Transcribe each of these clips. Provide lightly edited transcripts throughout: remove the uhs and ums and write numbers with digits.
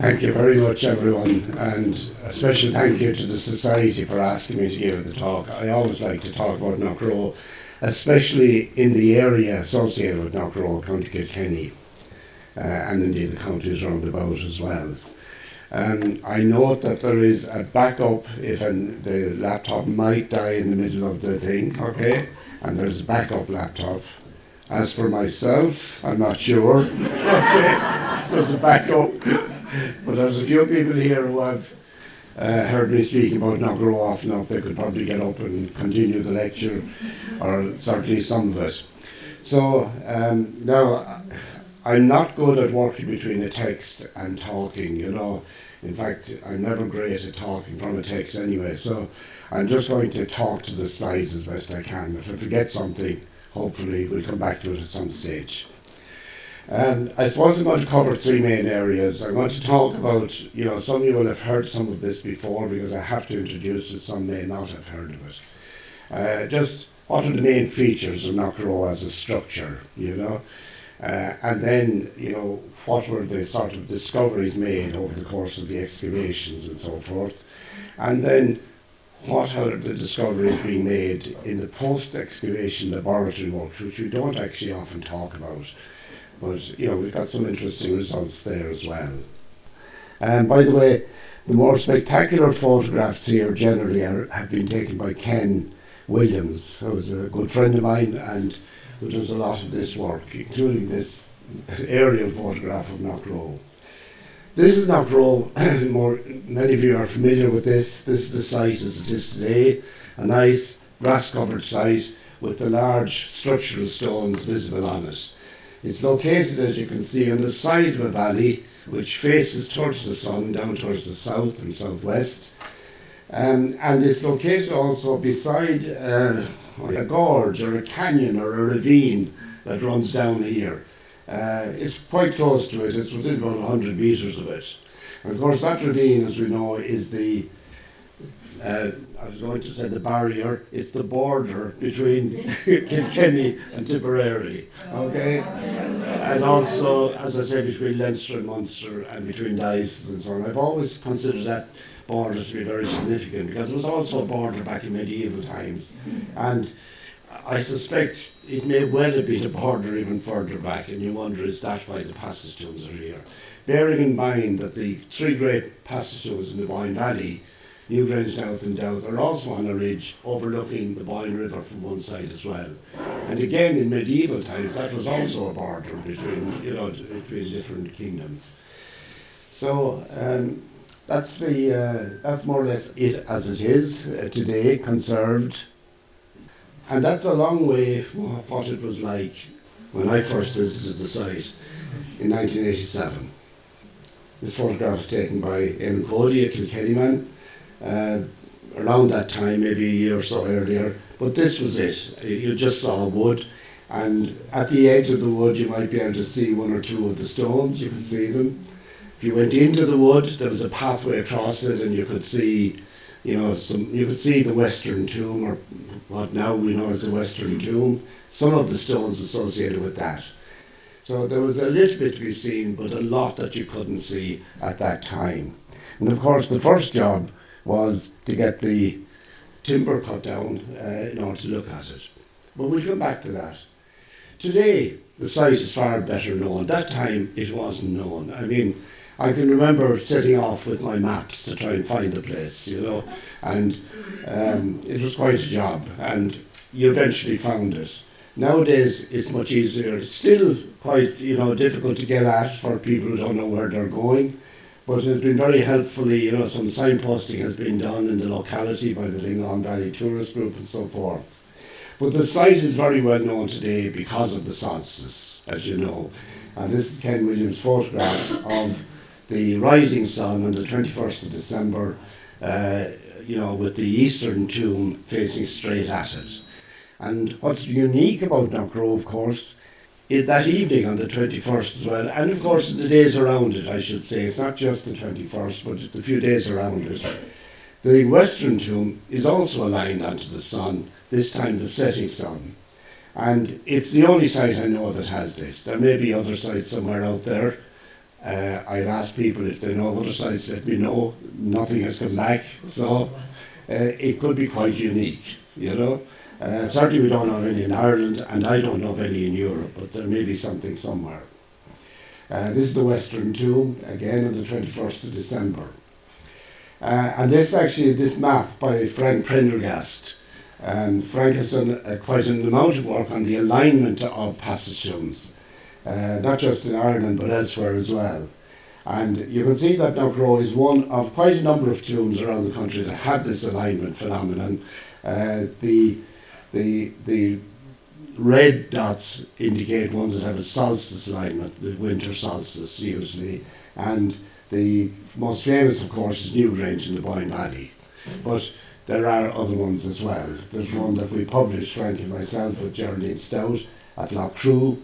Thank you very much, everyone, and a special thank you to the Society for asking me to give the talk. I always like to talk about Knockroe, especially in the area associated with Knockroe, County Kilkenny, and indeed the counties round about as well. I note that there is a backup if the laptop might die in the middle of the thing, okay? And there's a backup laptop. As for myself, I'm not sure. Okay, so it's a backup. But there's a few people here who have heard me speak about Knockroe often enough. They could probably get up and continue the lecture, or certainly some of it. So now, I'm not good at working between a text and talking, you know. In fact, I'm never great at talking from a text anyway, so I'm just going to talk to the slides as best I can. If I forget something, hopefully we'll come back to it at some stage. I suppose I'm going to cover three main areas. I'm going to talk about, you know, some of you will have heard some of this before because I have to introduce it, some may not have heard of it. Just what are the main features of Knockroe as a structure, you know? And then, you know, what were the sort of discoveries made over the course of the excavations and so forth. And then what are the discoveries being made in the post-excavation laboratory work, which we don't actually often talk about. But, you know, we've got some interesting results there as well. And by the way, the more spectacular photographs here generally have been taken by Ken Williams, who's a good friend of mine and who does a lot of this work, including this aerial photograph of Knockroe. This is Knockroe. Many of you are familiar with this. This is the site as it is today, a nice grass-covered site with the large structural stones visible on it. It's located, as you can see, on the side of a valley which faces towards the sun, down towards the south and southwest. And it's located also beside a gorge or a canyon or a ravine that runs down here. It's quite close to it. It's within about 100 metres of it. And of course that ravine, as we know, is the I was going to say the barrier, it's the border between Kilkenny and Tipperary, okay? And also, as I say, between Leinster and Munster and between dioceses and so on. I've always considered that border to be very significant because it was also a border back in medieval times. And I suspect it may well have been a border even further back, and you wonder, is that why the passage tombs are here? Bearing in mind that the three great passage tombs in the Boyne Valley, Newgrange, Knowth and Knowth, are also on a ridge overlooking the Boyne River from one side as well. And again, in medieval times, that was also a border between, you know, between different kingdoms. So that's more or less it as it is today, conserved. And that's a long way from what it was like when I first visited the site in 1987. This photograph was taken by Eamon Cody, a Kilkenny man, around that time, maybe a year or so earlier. But this was it. You just saw wood, and at the edge of the wood you might be able to see one or two of the stones. You could see them. If you went into the wood, there was a pathway across it, and you could see, you know, you could see the Western Tomb, or what now we know as the Western Tomb, some of the stones associated with that. So there was a little bit to be seen, but a lot that you couldn't see at that time. And of course the first job was to get the timber cut down in order to look at it. But we'll come back to that. Today, the site is far better known. That time, it wasn't known. I mean, I can remember setting off with my maps to try and find a place, you know, and it was quite a job, and you eventually found it. Nowadays, it's much easier. It's still quite, you know, difficult to get at for people who don't know where they're going. But it's been very helpfully, you know, some signposting has been done in the locality by the Lingon Valley Tourist Group and so forth. But the site is very well known today because of the solstice, as you know. And this is Ken Williams' photograph of the rising sun on the 21st of December, you know, with the eastern tomb facing straight at it. And what's unique about Knockroe, of course, that evening on the 21st as well, and of course the days around it, I should say. It's not just the 21st, but the few days around it. The western tomb is also aligned onto the sun, this time the setting sun. And it's the only site I know that has this. There may be other sites somewhere out there, I've asked people if they know other sites, let me know. Nothing has come back, so it could be quite unique, you know. Certainly we don't have any in Ireland, and I don't know of any in Europe, but there may be something somewhere. This is the Western Tomb, again on the 21st of December. And this map by Frank Prendergast. Frank has done quite an amount of work on the alignment of passage tombs, not just in Ireland but elsewhere as well. And you can see that Knockroe is one of quite a number of tombs around the country that have this alignment phenomenon. The red dots indicate ones that have a solstice alignment, the winter solstice usually, and the most famous, of course, is Newgrange in the Boyne Valley. But there are other ones as well. There's one that we published, Frank and myself, with Geraldine Stout at Knockroe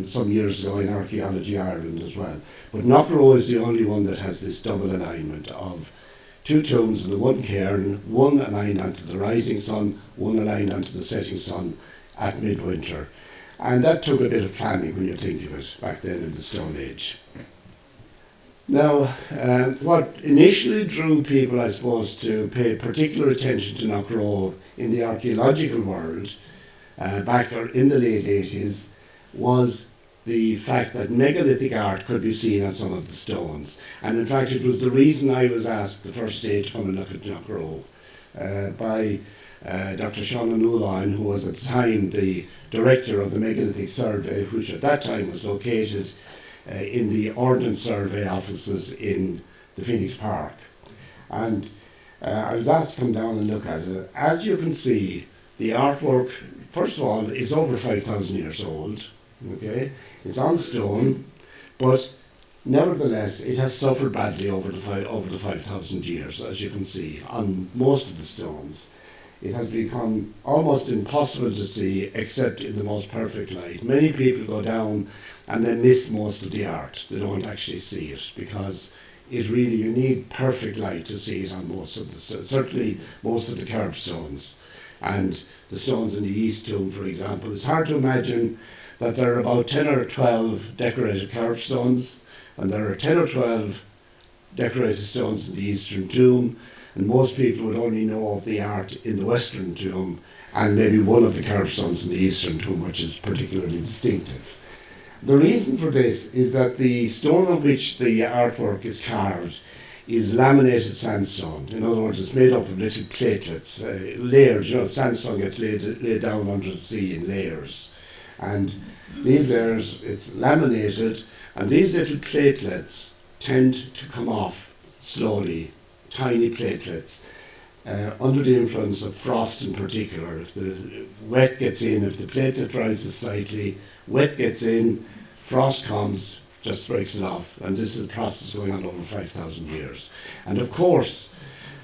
some years ago in Archaeology Ireland as well. But Knockroe is the only one that has this double alignment of two tombs in the one cairn, one aligned onto the rising sun, one aligned onto the setting sun at midwinter. And that took a bit of planning when you think of it back then in the Stone Age. Now, what initially drew people, I suppose, to pay particular attention to Knockroe in the archaeological world back in the late 80s was the fact that megalithic art could be seen on some of the stones. And in fact, it was the reason I was asked the first day to come and look at Knockroe by Dr. Sean O'Neill, who was at the time the director of the Megalithic Survey, which at that time was located in the Ordnance Survey offices in the Phoenix Park. And I was asked to come down and look at it. As you can see, the artwork, first of all, is over 5,000 years old. Okay, it's on stone, but nevertheless, it has suffered badly over the 5,000 years, as you can see, on most of the stones. It has become almost impossible to see except in the most perfect light. Many people go down and they miss most of the art. They don't actually see it because you need perfect light to see it on most of the stones, certainly most of the curbstones. And the stones in the East Tomb, for example, it's hard to imagine that there are about 10 or 12 decorated curbstones, and there are 10 or 12 decorated stones in the Eastern Tomb, and most people would only know of the art in the Western Tomb and maybe one of the curbstones in the Eastern Tomb, which is particularly distinctive. The reason for this is that the stone on which the artwork is carved is laminated sandstone. In other words, it's made up of little platelets, layers. Sandstone gets laid down under the sea in layers. And these layers, it's laminated, and these little platelets tend to come off slowly, tiny platelets, under the influence of frost in particular. If the wet gets in, if the platelet rises slightly, wet gets in, frost comes, just breaks it off. And this is a process going on over 5,000 years. And of course,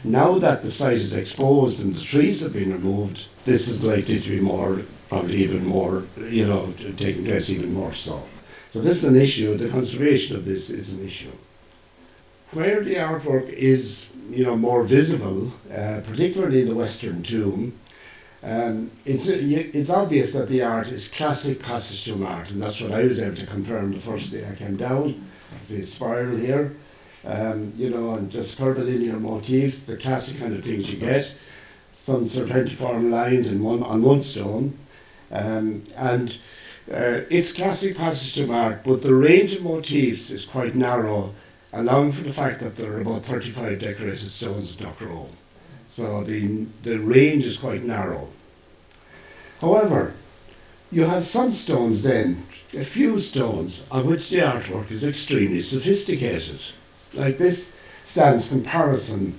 now that the site is exposed and the trees have been removed, this is likely to be more, probably even more, taking place even more so. So this is an issue. The conservation of this is an issue. Where the artwork is, more visible, particularly in the Western Tomb, it's obvious that the art is classic passage tomb art, and that's what I was able to confirm the first day I came down. See a spiral here, and just curvilinear motifs, the classic kind of things you get. Some serpentiform lines on one stone, and it's classic passage tomb art, but the range of motifs is quite narrow, allowing for the fact that there are about 35 decorated stones at Knockroe. So the range is quite narrow. However, you have some stones then, a few stones, on which the artwork is extremely sophisticated. Like this stands comparison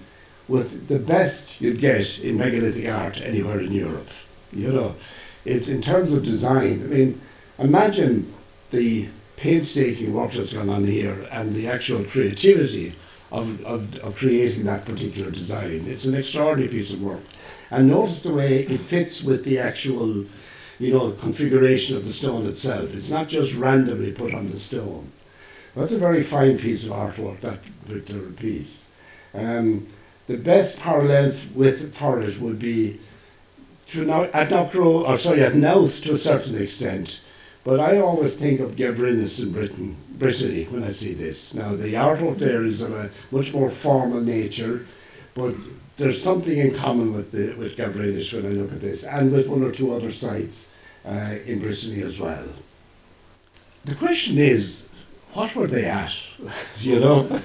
with the best you'd get in megalithic art anywhere in Europe. It's in terms of design. Imagine the painstaking work that's gone on here and the actual creativity of creating that particular design. It's an extraordinary piece of work. And notice the way it fits with the actual, configuration of the stone itself. It's not just randomly put on the stone. That's a very fine piece of artwork, that particular piece. The best parallels for it would be at Knowth to a certain extent, But I always think of Gavrinis in Brittany when I see this. Now the artwork there is of a much more formal nature, but there's something in common with Gavrinis when I look at this, and with one or two other sites in Brittany as well. The question is, what were they at? You know,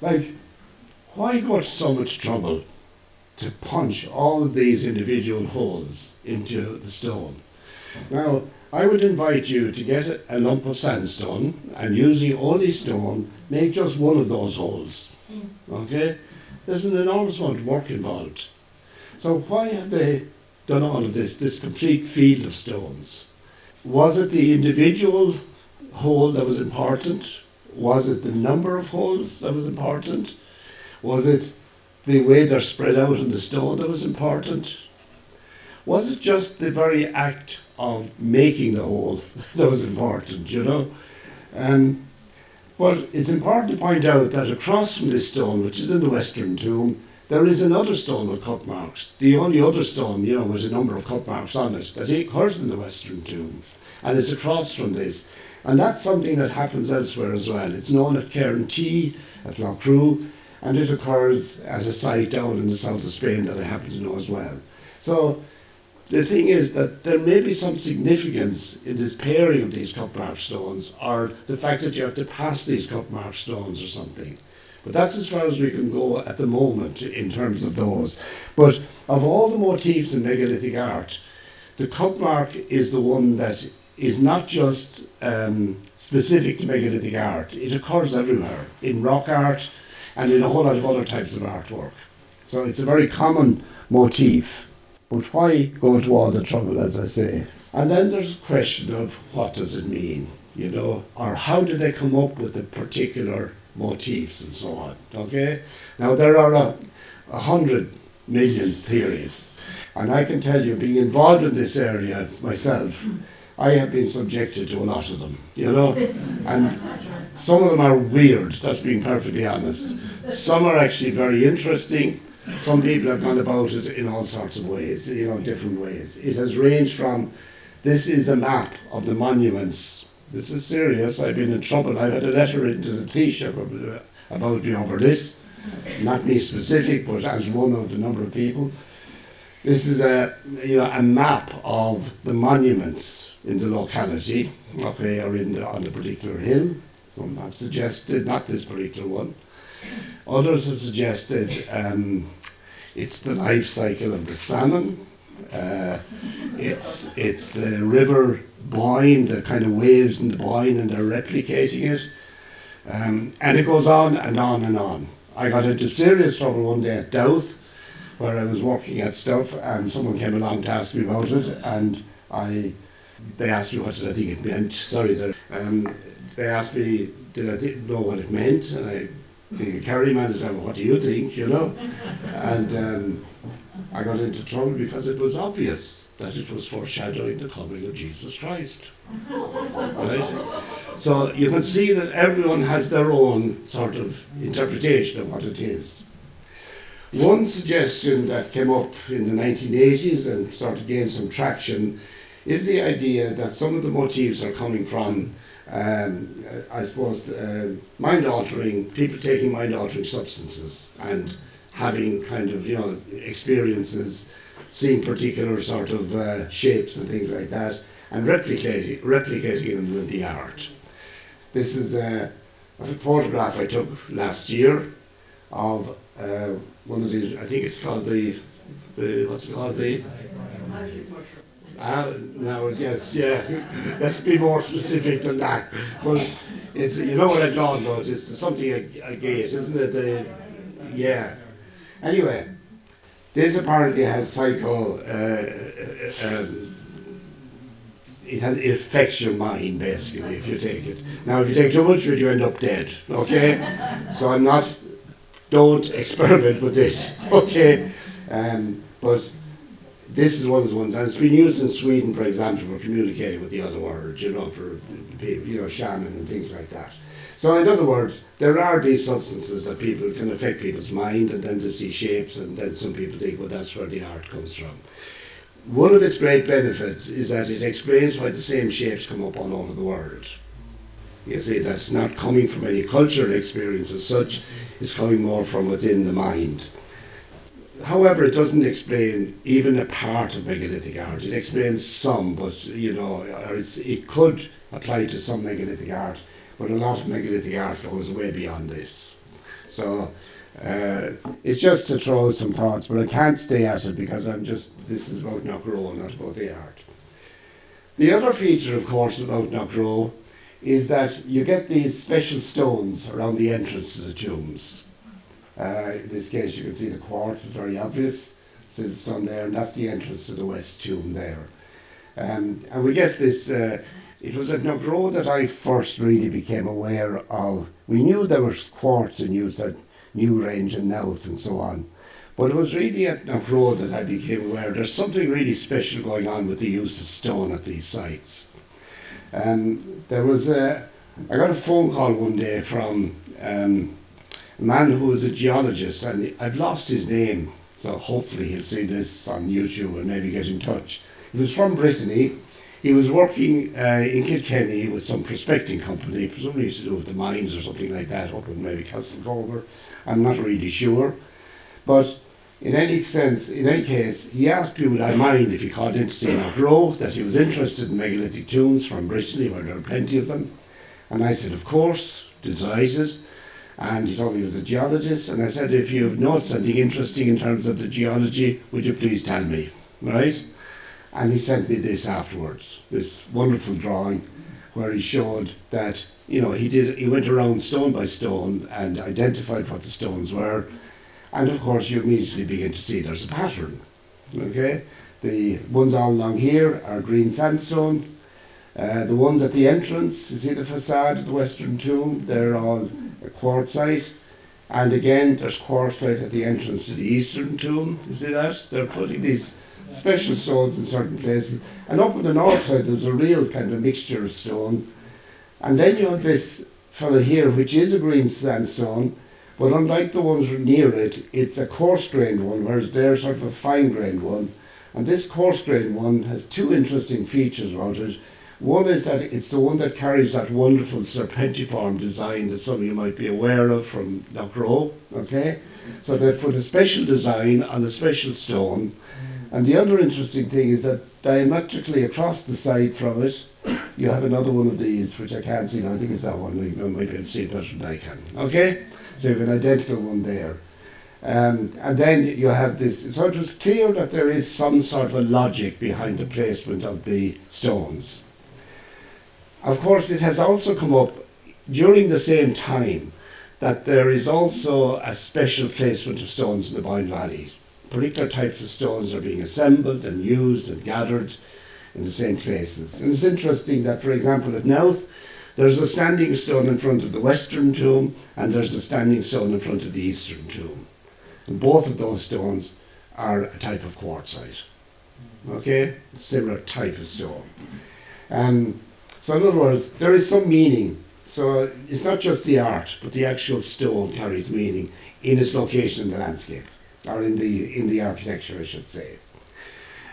like, why go to so much trouble to punch all of these individual holes into the stone? Now, I would invite you to get a lump of sandstone and, using only stone, make just one of those holes. Okay? There's an enormous amount of work involved. So why have they done all of this complete field of stones? Was it the individual hole that was important? Was it the number of holes that was important? Was it the way they're spread out on the stone that was important? Was it just the very act of making the hole that was important, you know? But it's important to point out that across from this stone, which is in the western tomb, there is another stone with cup marks. The only other stone, you know, with a number of cup marks on it, that occurs in the western tomb. And it's across from this. And that's something that happens elsewhere as well. It's known at Cairn T, at Knockroe, and it occurs at a site down in the south of Spain that I happen to know as well. So the thing is that there may be some significance in this pairing of these cup mark stones, or the fact that you have to pass these cup mark stones or something. But that's as far as we can go at the moment in terms of those. But of all the motifs in megalithic art, the cup mark is the one that is not just specific to megalithic art. It occurs everywhere, in rock art and in a whole lot of other types of artwork. So it's a very common motif. But why go to all the trouble, as I say? And then there's a question of what does it mean, you know, or how did they come up with the particular motifs and so on, okay? Now there are 100 million theories, and I can tell you, being involved in this area myself, I have been subjected to a lot of them, you know, and some of them are weird, that's being perfectly honest. Some are actually very interesting. Some people have gone about it in all sorts of ways, you know, different ways. It has ranged from, this is a map of the monuments. This is serious, I've been in trouble. I've had a letter written to the Taoiseach about me over this. Not me specific, but as one of a number of people. This is a map of the monuments in the locality, okay, or on the particular hill. Some have suggested, not this particular one. Others have suggested it's the life cycle of the salmon. It's the river Boyne, the kind of waves in the Boyne, and they're replicating it. And it goes on and on and on. I got into serious trouble one day at Knowth, where I was working at stuff, and someone came along to ask me about it, and they asked me what did I think it meant. They asked me did I know what it meant, and I, being a Kerry man, I said, well, what do you think, you know? And I got into trouble because it was obvious that it was foreshadowing the coming of Jesus Christ. Right? So you can see that everyone has their own sort of interpretation of what it is. One suggestion that came up in the 1980s and sort of gained some traction is the idea that some of the motifs are coming from I suppose, mind-altering, people taking mind-altering substances and having kind of, you know, experiences, seeing particular sort of shapes and things like that, and replicating them in the art. This is a photograph I took last year of one of these, I think it's called what's it called, no, yes, yeah. Let's be more specific than that. But it's, you know what I'm talking about. It's something I gate, isn't it? Yeah. Anyway, this apparently has it affects your mind basically if you take it. Now, if you take too much of it, you end up dead. Okay. So don't experiment with this. Okay. But this is one of the ones, and it's been used in Sweden, for example, for communicating with the other world, you know, for people, you know, shaman and things like that. So in other words, there are these substances that people can affect people's mind, and then to see shapes, and then some people think, well, that's where the art comes from. one of its great benefits is that it explains why the same shapes come up all over the world. You see, that's not coming from any cultural experience as such, it's coming more from within the mind. However, it doesn't explain even a part of megalithic art. It explains some, but it could apply to some megalithic art, but a lot of megalithic art goes way beyond this. So it's just to throw out some thoughts, but I can't stay at it because this is about Knockroe, not about the art. The other feature, of course, about Knockroe is that you get these special stones around the entrance to the tombs. In this case, you can see the quartz is very obvious, siltstone there, and that's the entrance to the west tomb there. And we get this, it was at Knockroe that I first really became aware of, we knew there was quartz in use at Newrange and Knowth and so on, but it was really at Knockroe that I became aware there's something really special going on with the use of stone at these sites. I got a phone call one day from a man who was a geologist, and I've lost his name, so hopefully he'll see this on YouTube and maybe get in touch. He was from Brittany. He was working in Kilkenny with some prospecting company, presumably to do with the mines or something like that, up in maybe Castlecomer. I'm not really sure. But in any case, he asked me would I mind if he called in to see Knockroe, that he was interested in megalithic tombs from Brittany, where there are plenty of them. And I said, of course, delighted. And he told me he was a geologist, and I said, if you know something interesting in terms of the geology, would you please tell me, right? And he sent me this afterwards, this wonderful drawing where he showed that, he went around stone by stone and identified what the stones were. And of course, you immediately begin to see there's a pattern, okay? The ones all along here are green sandstone. The ones at the entrance, you see the facade of the western tomb, they're all quartzite. And again, there's quartzite at the entrance to the eastern tomb. You see that? They're putting these special stones in certain places. And up on the north side, there's a real kind of a mixture of stone. And then you have this fella here, which is a green sandstone, but unlike the ones near it, it's a coarse-grained one, whereas they're sort of a fine-grained one. And this coarse-grained one has two interesting features about it. One is that it's the one that carries that wonderful serpentiform design that some of you might be aware of from Knockroe, okay? So they've put a special design on a special stone. And the other interesting thing is that diametrically across the side from it, you have another one of these, which I can't see now. I think it's that one. You might be able to see it better than I can, okay? So you have an identical one there. And then you have this. So it was clear that there is some sort of a logic behind the placement of the stones. Of course, it has also come up during the same time that there is also a special placement of stones in the Boyne Valley. Particular types of stones are being assembled and used and gathered in the same places. And it's interesting that, for example, at Knowth, there's a standing stone in front of the western tomb and there's a standing stone in front of the eastern tomb. And both of those stones are a type of quartzite. Okay? A similar type of stone. So in other words, there is some meaning. So it's not just the art, but the actual stone carries meaning in its location in the landscape, or in the architecture, I should say.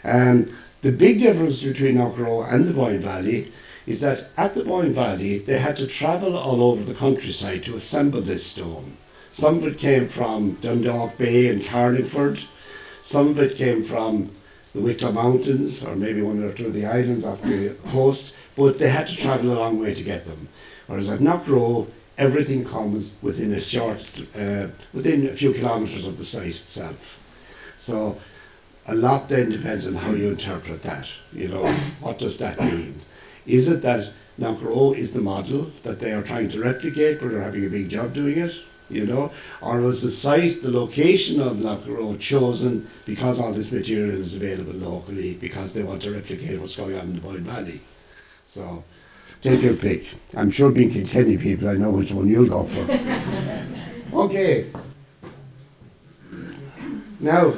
The big difference between Knockroe and the Boyne Valley is that at the Boyne Valley, they had to travel all over the countryside to assemble this stone. Some of it came from Dundalk Bay and Carlingford. Some of it came from the Wicklow Mountains, or maybe one or two of the islands off the coast, but they had to travel a long way to get them. Whereas at Knockroe, everything comes within within a few kilometres of the site itself. So a lot then depends on how you interpret that. What does that mean? Is it that Knockroe is the model that they are trying to replicate, but they're having a big job doing it? Or was the site, the location of Knockroe chosen because all this material is available locally, because they want to replicate what's going on in the Boyne Valley? So, take your pick. I'm sure being Kilkenny people, I know which one you'll go for. Okay. Now,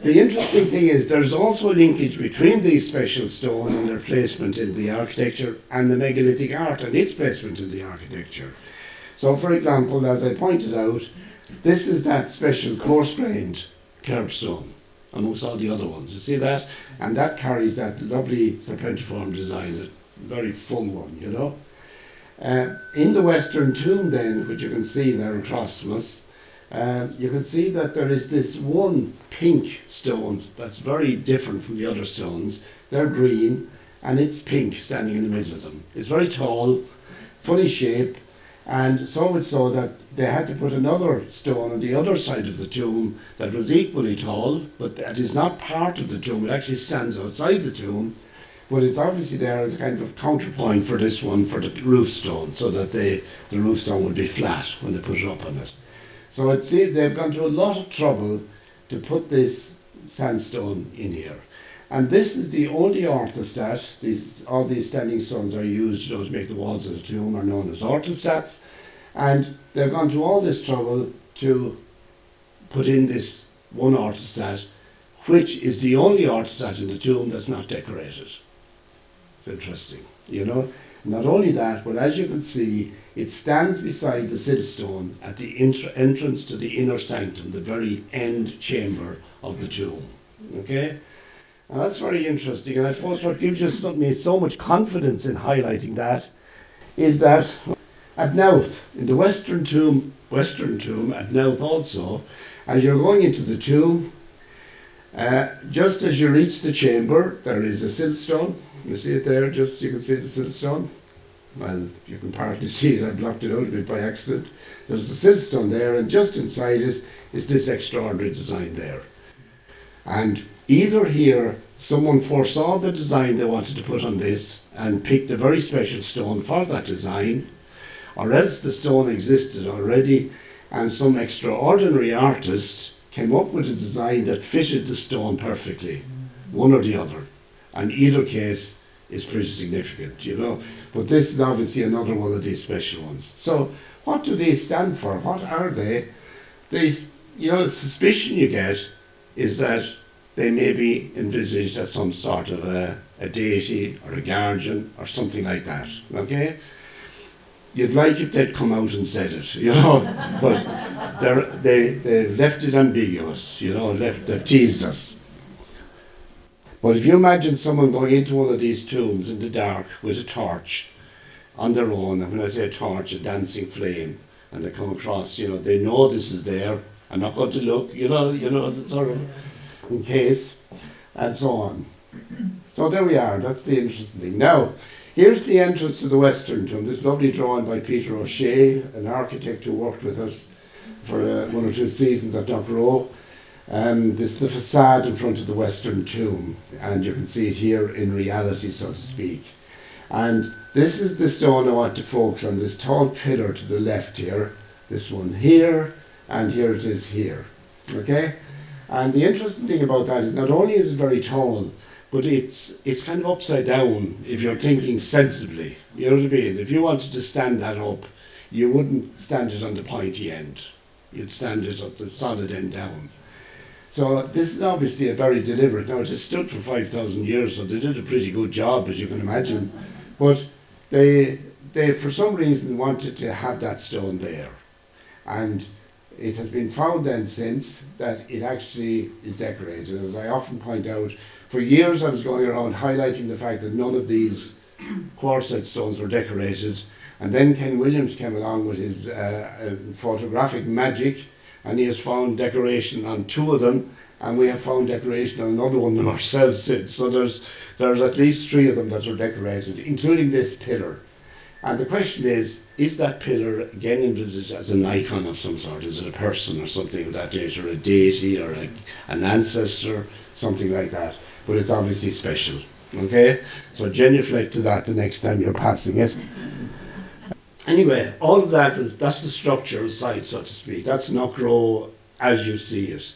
the interesting thing is there's also a linkage between these special stones and their placement in the architecture and the megalithic art and its placement in the architecture. So, for example, as I pointed out, this is that special coarse-grained curbstone. amongst all the other ones. You see that? And that carries that lovely serpentiform design, a very full one, you know. In the western tomb then, which you can see there across from us, you can see that there is this one pink stone that's very different from the other stones. They're green, and it's pink standing in the middle of them. It's very tall, funny shape, and so much so that they had to put another stone on the other side of the tomb that was equally tall, but that is not part of the tomb. It actually stands outside the tomb, but it's obviously there as a kind of counterpoint for this one, for the roof stone, so that the roof stone would be flat when they put it up on it. So it's, they've gone to a lot of trouble to put this sandstone in here. And this is the only orthostat. All these standing stones are used, you know, to make the walls of the tomb, are known as orthostats. And they've gone to all this trouble to put in this one orthostat, which is the only orthostat in the tomb that's not decorated. It's interesting, you know. Not only that, but as you can see, it stands beside the siltstone at the entrance to the inner sanctum, the very end chamber of the tomb. Okay? And that's very interesting, and I suppose what gives you so much confidence in highlighting that is that at Knowth, in the western tomb at Knowth also, as you're going into the tomb, just as you reach the chamber, there is a siltstone. You see it there, you can see the siltstone. Well, you can partly see it, I blocked it out a bit by accident. There's the siltstone there, and just inside it is this extraordinary design there. And either here, someone foresaw the design they wanted to put on this and picked a very special stone for that design, or else the stone existed already and some extraordinary artist came up with a design that fitted the stone perfectly, one or the other. And either case is pretty significant, you know. But this is obviously another one of these special ones. So what do they stand for? What are they? These, you know, the suspicion you get is that they may be envisaged as some sort of a deity or a guardian or something like that, okay? You'd like if they'd come out and said it, you know, but they left it ambiguous, you know, they've teased us. But if you imagine someone going into one of these tombs in the dark with a torch on their own, and when I say a torch, a dancing flame, and they come across, you know, they know this is there, I'm not going to look, you know, sort of, in case, and so on. So there we are, that's the interesting thing. Now, here's the entrance to the western tomb, this lovely drawing by Peter O'Shea, an architect who worked with us for 1 or 2 seasons at Knockroe. This is the facade in front of the western tomb, and you can see it here in reality, so to speak. And this is the stone I want to focus on, this tall pillar to the left here, this one here, and here it is here. Okay? And the interesting thing about that is not only is it very tall, but it's kind of upside down if you're thinking sensibly. You know what I mean? If you wanted to stand that up, you wouldn't stand it on the pointy end. You'd stand it at the solid end down. So this is obviously a very deliberate. Now it has stood for 5,000 years, so they did a pretty good job, as you can imagine. But they for some reason wanted to have that stone there. And it has been found then since that it actually is decorated. As I often point out, for years I was going around highlighting the fact that none of these quartzite stones were decorated. And then Ken Williams came along with his photographic magic, and he has found decoration on 2 of them, and we have found decoration on another one of them ourselves since. So there's at least 3 of them that are decorated, including this pillar. And the question is that pillar again envisaged as an icon of some sort? Is it a person or something of that nature, or a deity, or an ancestor, something like that? But it's obviously special, okay? So genuflect to that the next time you're passing it. Anyway, all of that that's the structural side, so to speak. That's Knockroe as you see it.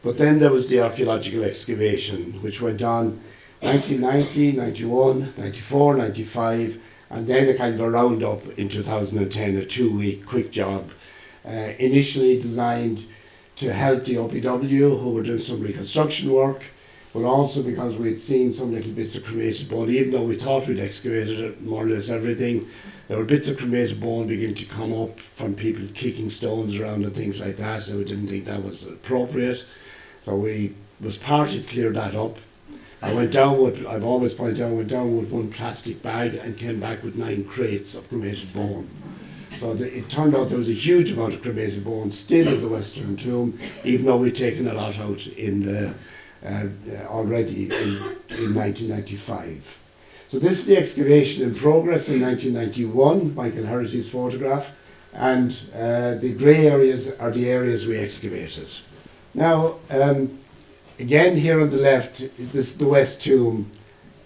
But then there was the archaeological excavation, which went on 1990, 91, 94, 95, and then a kind of a roundup in 2010, a 2-week quick job, initially designed to help the OPW, who were doing some reconstruction work, but also because we'd seen some little bits of cremated bone. Even though we thought we'd excavated it, more or less everything, there were bits of cremated bone beginning to come up from people kicking stones around and things like that, so we didn't think that was appropriate. So we was partly to clear that up. I went down with, I've always pointed out, I went down with one plastic bag and came back with 9 crates of cremated bone. So it turned out there was a huge amount of cremated bone still in the Western Tomb, even though we'd taken a lot out in the, already in 1995. So this is the excavation in progress in 1991, Michael Herity's photograph, and the grey areas are the areas we excavated. Now, again here on the left, this is the West Tomb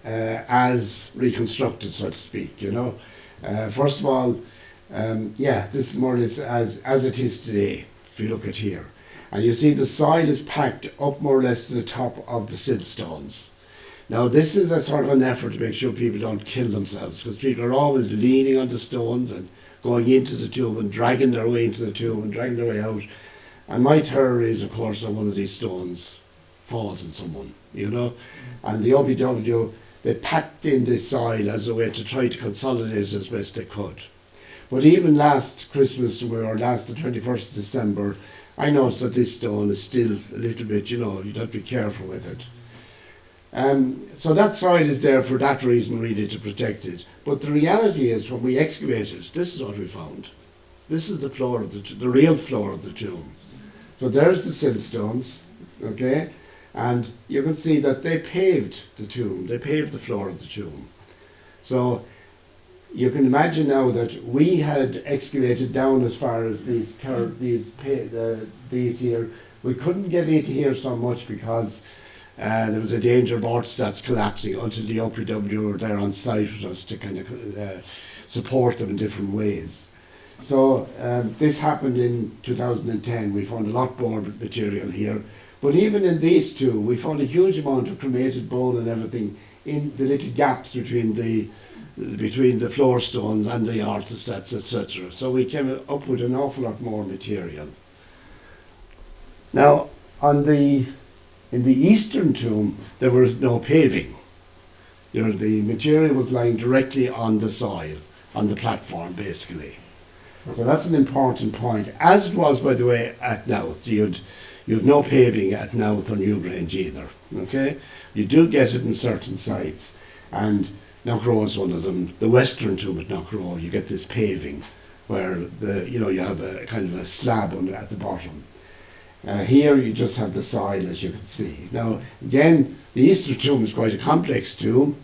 as reconstructed, so to speak, you know. First of all, yeah, this is more or less as it is today, if you look at here. And you see the soil is packed up more or less to the top of the sill stones. Now this is a sort of an effort to make sure people don't kill themselves, because people are always leaning on the stones and going into the tomb and dragging their way into the tomb and dragging their way out. And my terror is, of course, that one of these stones falls on someone, you know. And the OPW, they packed in this soil as a way to try to consolidate it as best they could. But even last Christmas, or last the 21st of December, I noticed that this stone is still a little bit, you know, you'd have to be careful with it. So that soil is there for that reason, really, to protect it. But the reality is, when we excavated, this is what we found. This is the floor of the real floor of the tomb. So there's the sill stones, okay? And you can see that they paved the tomb. They paved the floor of the tomb. So you can imagine now that we had excavated down as far as these here. We couldn't get into here so much because there was a danger of orthostats collapsing until the OPW were there on site with us to kind of support them in different ways. So this happened in 2010. We found a lot more material here. But even in these two, we found a huge amount of cremated bone and everything in the little gaps between the floor stones and the orthostats, etc. So we came up with an awful lot more material. Now, in the Eastern Tomb, there was no paving. You know, the material was lying directly on the soil, on the platform, basically. So that's an important point. As it was, by the way, at Knowth. You've no paving at Knowth or Newgrange either. Okay, you do get it in certain sites, and Knockroe is one of them. The Western Tomb at Knockroe, you get this paving, where you have a kind of a slab at the bottom. Here you just have the soil, as you can see. Now again, the Eastern Tomb is quite a complex tomb.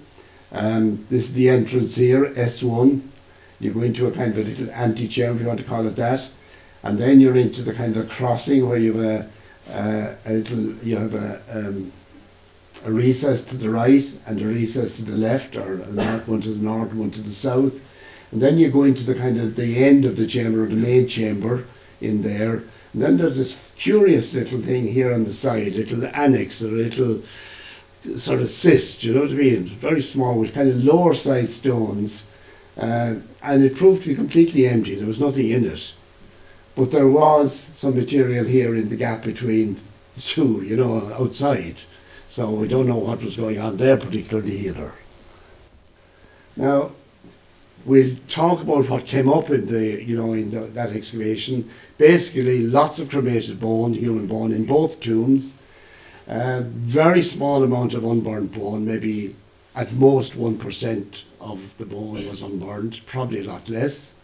This is the entrance here, S1. You go into a kind of a little antechamber, if you want to call it that, and then you're into the kind of crossing where you have a recess to the right and a recess to the left, or one to the north, one to the south, and then you go into the kind of the end of the chamber, or the main chamber in there, and then there's this curious little thing here on the side, little annex, or a little sort of cyst, you know what I mean, very small, with kind of lower sized stones, and it proved to be completely empty. There was nothing in it. But there was some material here in the gap between the two, you know, outside. So we don't know what was going on there particularly either. Now, we'll talk about what came up in that excavation. Basically, lots of cremated bone, human bone, in both tombs. Very small amount of unburned bone, maybe at most 1% of the bone was unburned, probably a lot less.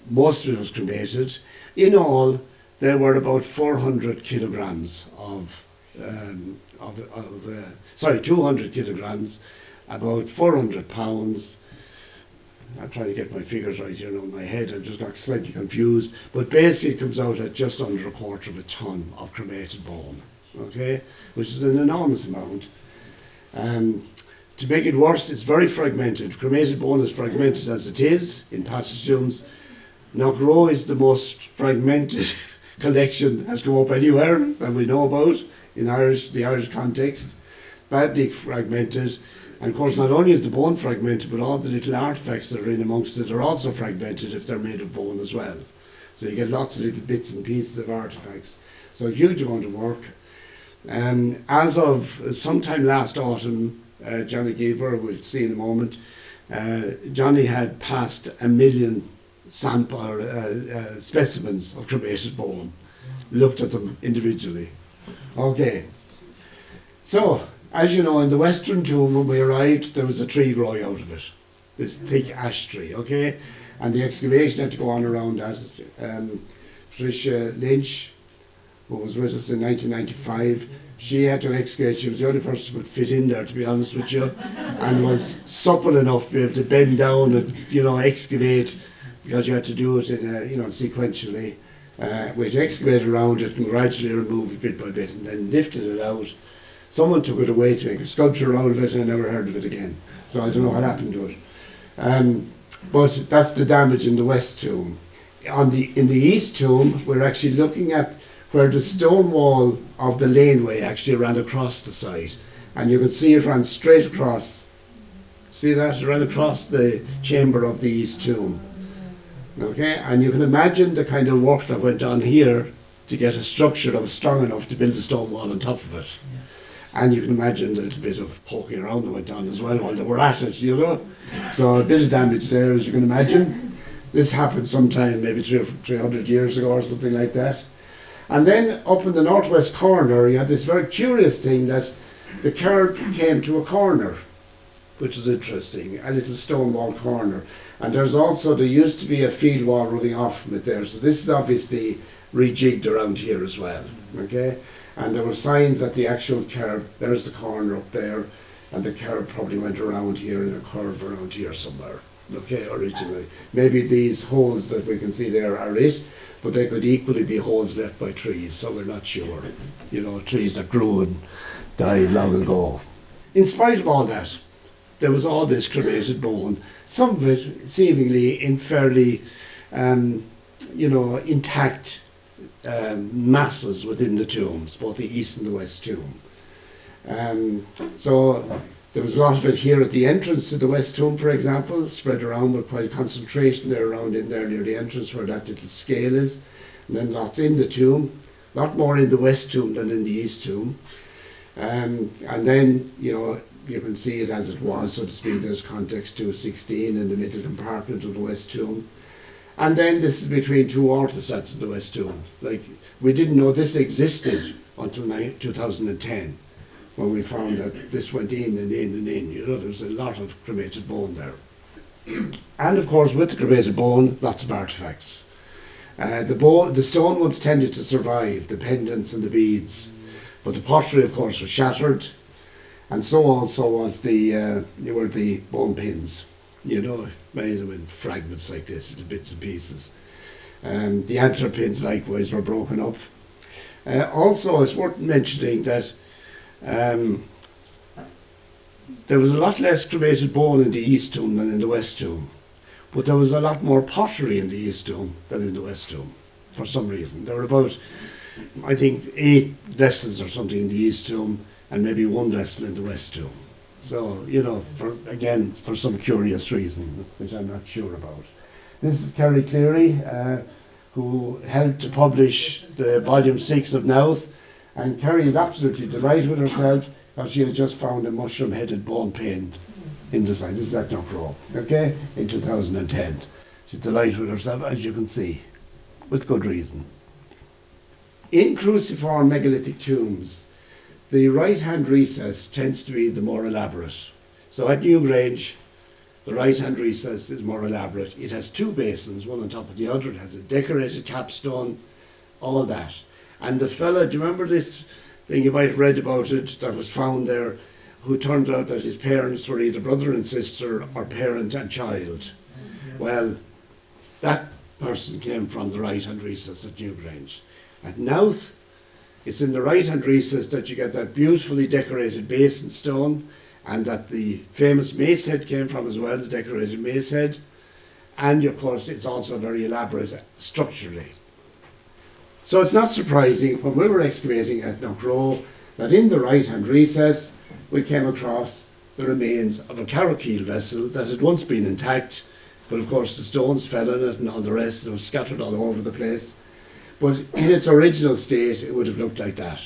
Most of it was cremated. In all, there were about 400 kilograms 200 kilograms, about 400 pounds. I'm trying to get my figures right here in my head, I've just got slightly confused, but basically it comes out at just under 1/4 of a ton of cremated bone, okay, which is an enormous amount. To make it worse, it's very fragmented. Cremated bone is fragmented as it is in passage tombs. Knockroe is the most fragmented collection has come up anywhere that we know about in the Irish context. Badly fragmented. And of course, not only is the bone fragmented, but all the little artifacts that are in amongst it are also fragmented if they're made of bone as well. So you get lots of little bits and pieces of artifacts. So a huge amount of work. As of sometime last autumn, Johnny Gilbert, we'll see in a moment, Johnny had passed 1 million specimens of cremated bone, looked at them individually. Okay, So, as you know, in the Western tomb when we arrived, there was a tree growing out of it, this thick ash tree, okay? And the excavation had to go on around that. Patricia Lynch, who was with us in 1995, she had to excavate. She was the only person who could fit in there, to be honest with you, and was supple enough to be able to bend down and, excavate, because you had to do it in sequentially. We had to excavate around it and gradually remove it bit by bit, and then lifted it out. Someone took it away to make a sculpture out of it, and I never heard of it again. So I don't know what happened to it. But that's the damage in the West tomb. In the East tomb, we're actually looking at where the stone wall of the laneway actually ran across the site. And you can see it ran straight across. See that? It ran across the chamber of the East tomb. Okay? And you can imagine the kind of work that went on here to get a structure that was strong enough to build a stone wall on top of it. Yeah. And you can imagine the little bit of poking around that went on as well while they were at it, So a bit of damage there, as you can imagine. This happened sometime maybe 300 years ago or something like that. And then up in the northwest corner, you had this very curious thing that the curb came to a corner, which is interesting, a little stone wall corner. And there used to be a field wall running off from it there. So this is obviously rejigged around here as well, okay? And there were signs that the actual curb, there's the corner up there, and the curb probably went around here and a curve around here somewhere, okay, originally. Maybe these holes that we can see there are it, but they could equally be holes left by trees, so we're not sure. Trees that grew and died long ago. In spite of all that, there was all this cremated bone, some of it seemingly in fairly, intact masses within the tombs, both the East and the West tomb. So there was a lot of it here at the entrance to the West tomb, for example, spread around with quite a concentration there around in there near the entrance where that little scale is, and then lots in the tomb, a lot more in the West tomb than in the East tomb. And then, you can see it as it was, so to speak. There's context 216 in the middle compartment of the West tomb. And then this is between two orthostats in the West tomb. Like, we didn't know this existed until 2010. When we found that this went in and in and in, there was a lot of cremated bone there. And of course, with the cremated bone, lots of artifacts. The stone ones tended to survive, the pendants and the beads, but the pottery, of course, was shattered, and so also was the bone pins. Made them in fragments like this, little bits and pieces. The antler pins, likewise, were broken up. Also, it's worth mentioning that there was a lot less cremated bone in the East tomb than in the West tomb, but there was a lot more pottery in the East tomb than in the West tomb, for some reason. There were about, I think, 8 vessels or something in the East tomb, and maybe 1 vessel in the West tomb. So, for some curious reason, which I'm not sure about. This is Kerry Cleary, who helped to publish the volume 6 of Knowth. And Kerry is absolutely delighted with herself because she has just found a mushroom-headed bone pin in the site. This is at Knockroe, okay, in 2010. She's delighted with herself, as you can see, with good reason. In cruciform megalithic tombs, the right-hand recess tends to be the more elaborate. So at Newgrange, the right-hand recess is more elaborate. It has 2 basins, one on top of the other. It has a decorated capstone, all that. And the fella, do you remember this thing you might have read about it that was found there, who turned out that his parents were either brother and sister or parent and child? Well, that person came from the right-hand recess at Newgrange. At Knowth, it's in the right-hand recess that you get that beautifully decorated basin stone, and that the famous mace head came from as well, the decorated mace head. And of course, it's also very elaborate structurally. So it's not surprising when we were excavating at Knockroe that in the right-hand recess we came across the remains of a carrokeel vessel that had once been intact, but of course the stones fell in it and all the rest, and it was scattered all over the place. But in its original state it would have looked like that.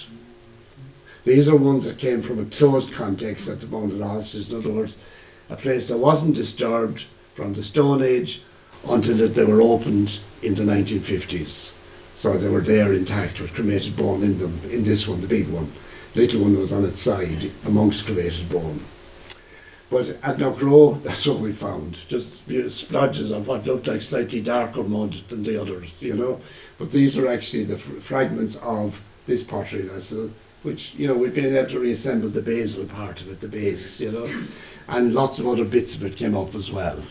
These are ones that came from a closed context at the Mount of the Hostages. In other words, a place that wasn't disturbed from the Stone Age until they were opened in the 1950s. So they were there intact with cremated bone in them, in this one, the big one. little one was on its side amongst cremated bone. But at Knockroe, that's what we found, just splodges of what looked like slightly darker mud than the others, you know. But these were actually the fragments of this pottery vessel, which, you know, we've been able to reassemble the basal part of it, the base, you know, and lots of other bits of it came up as well.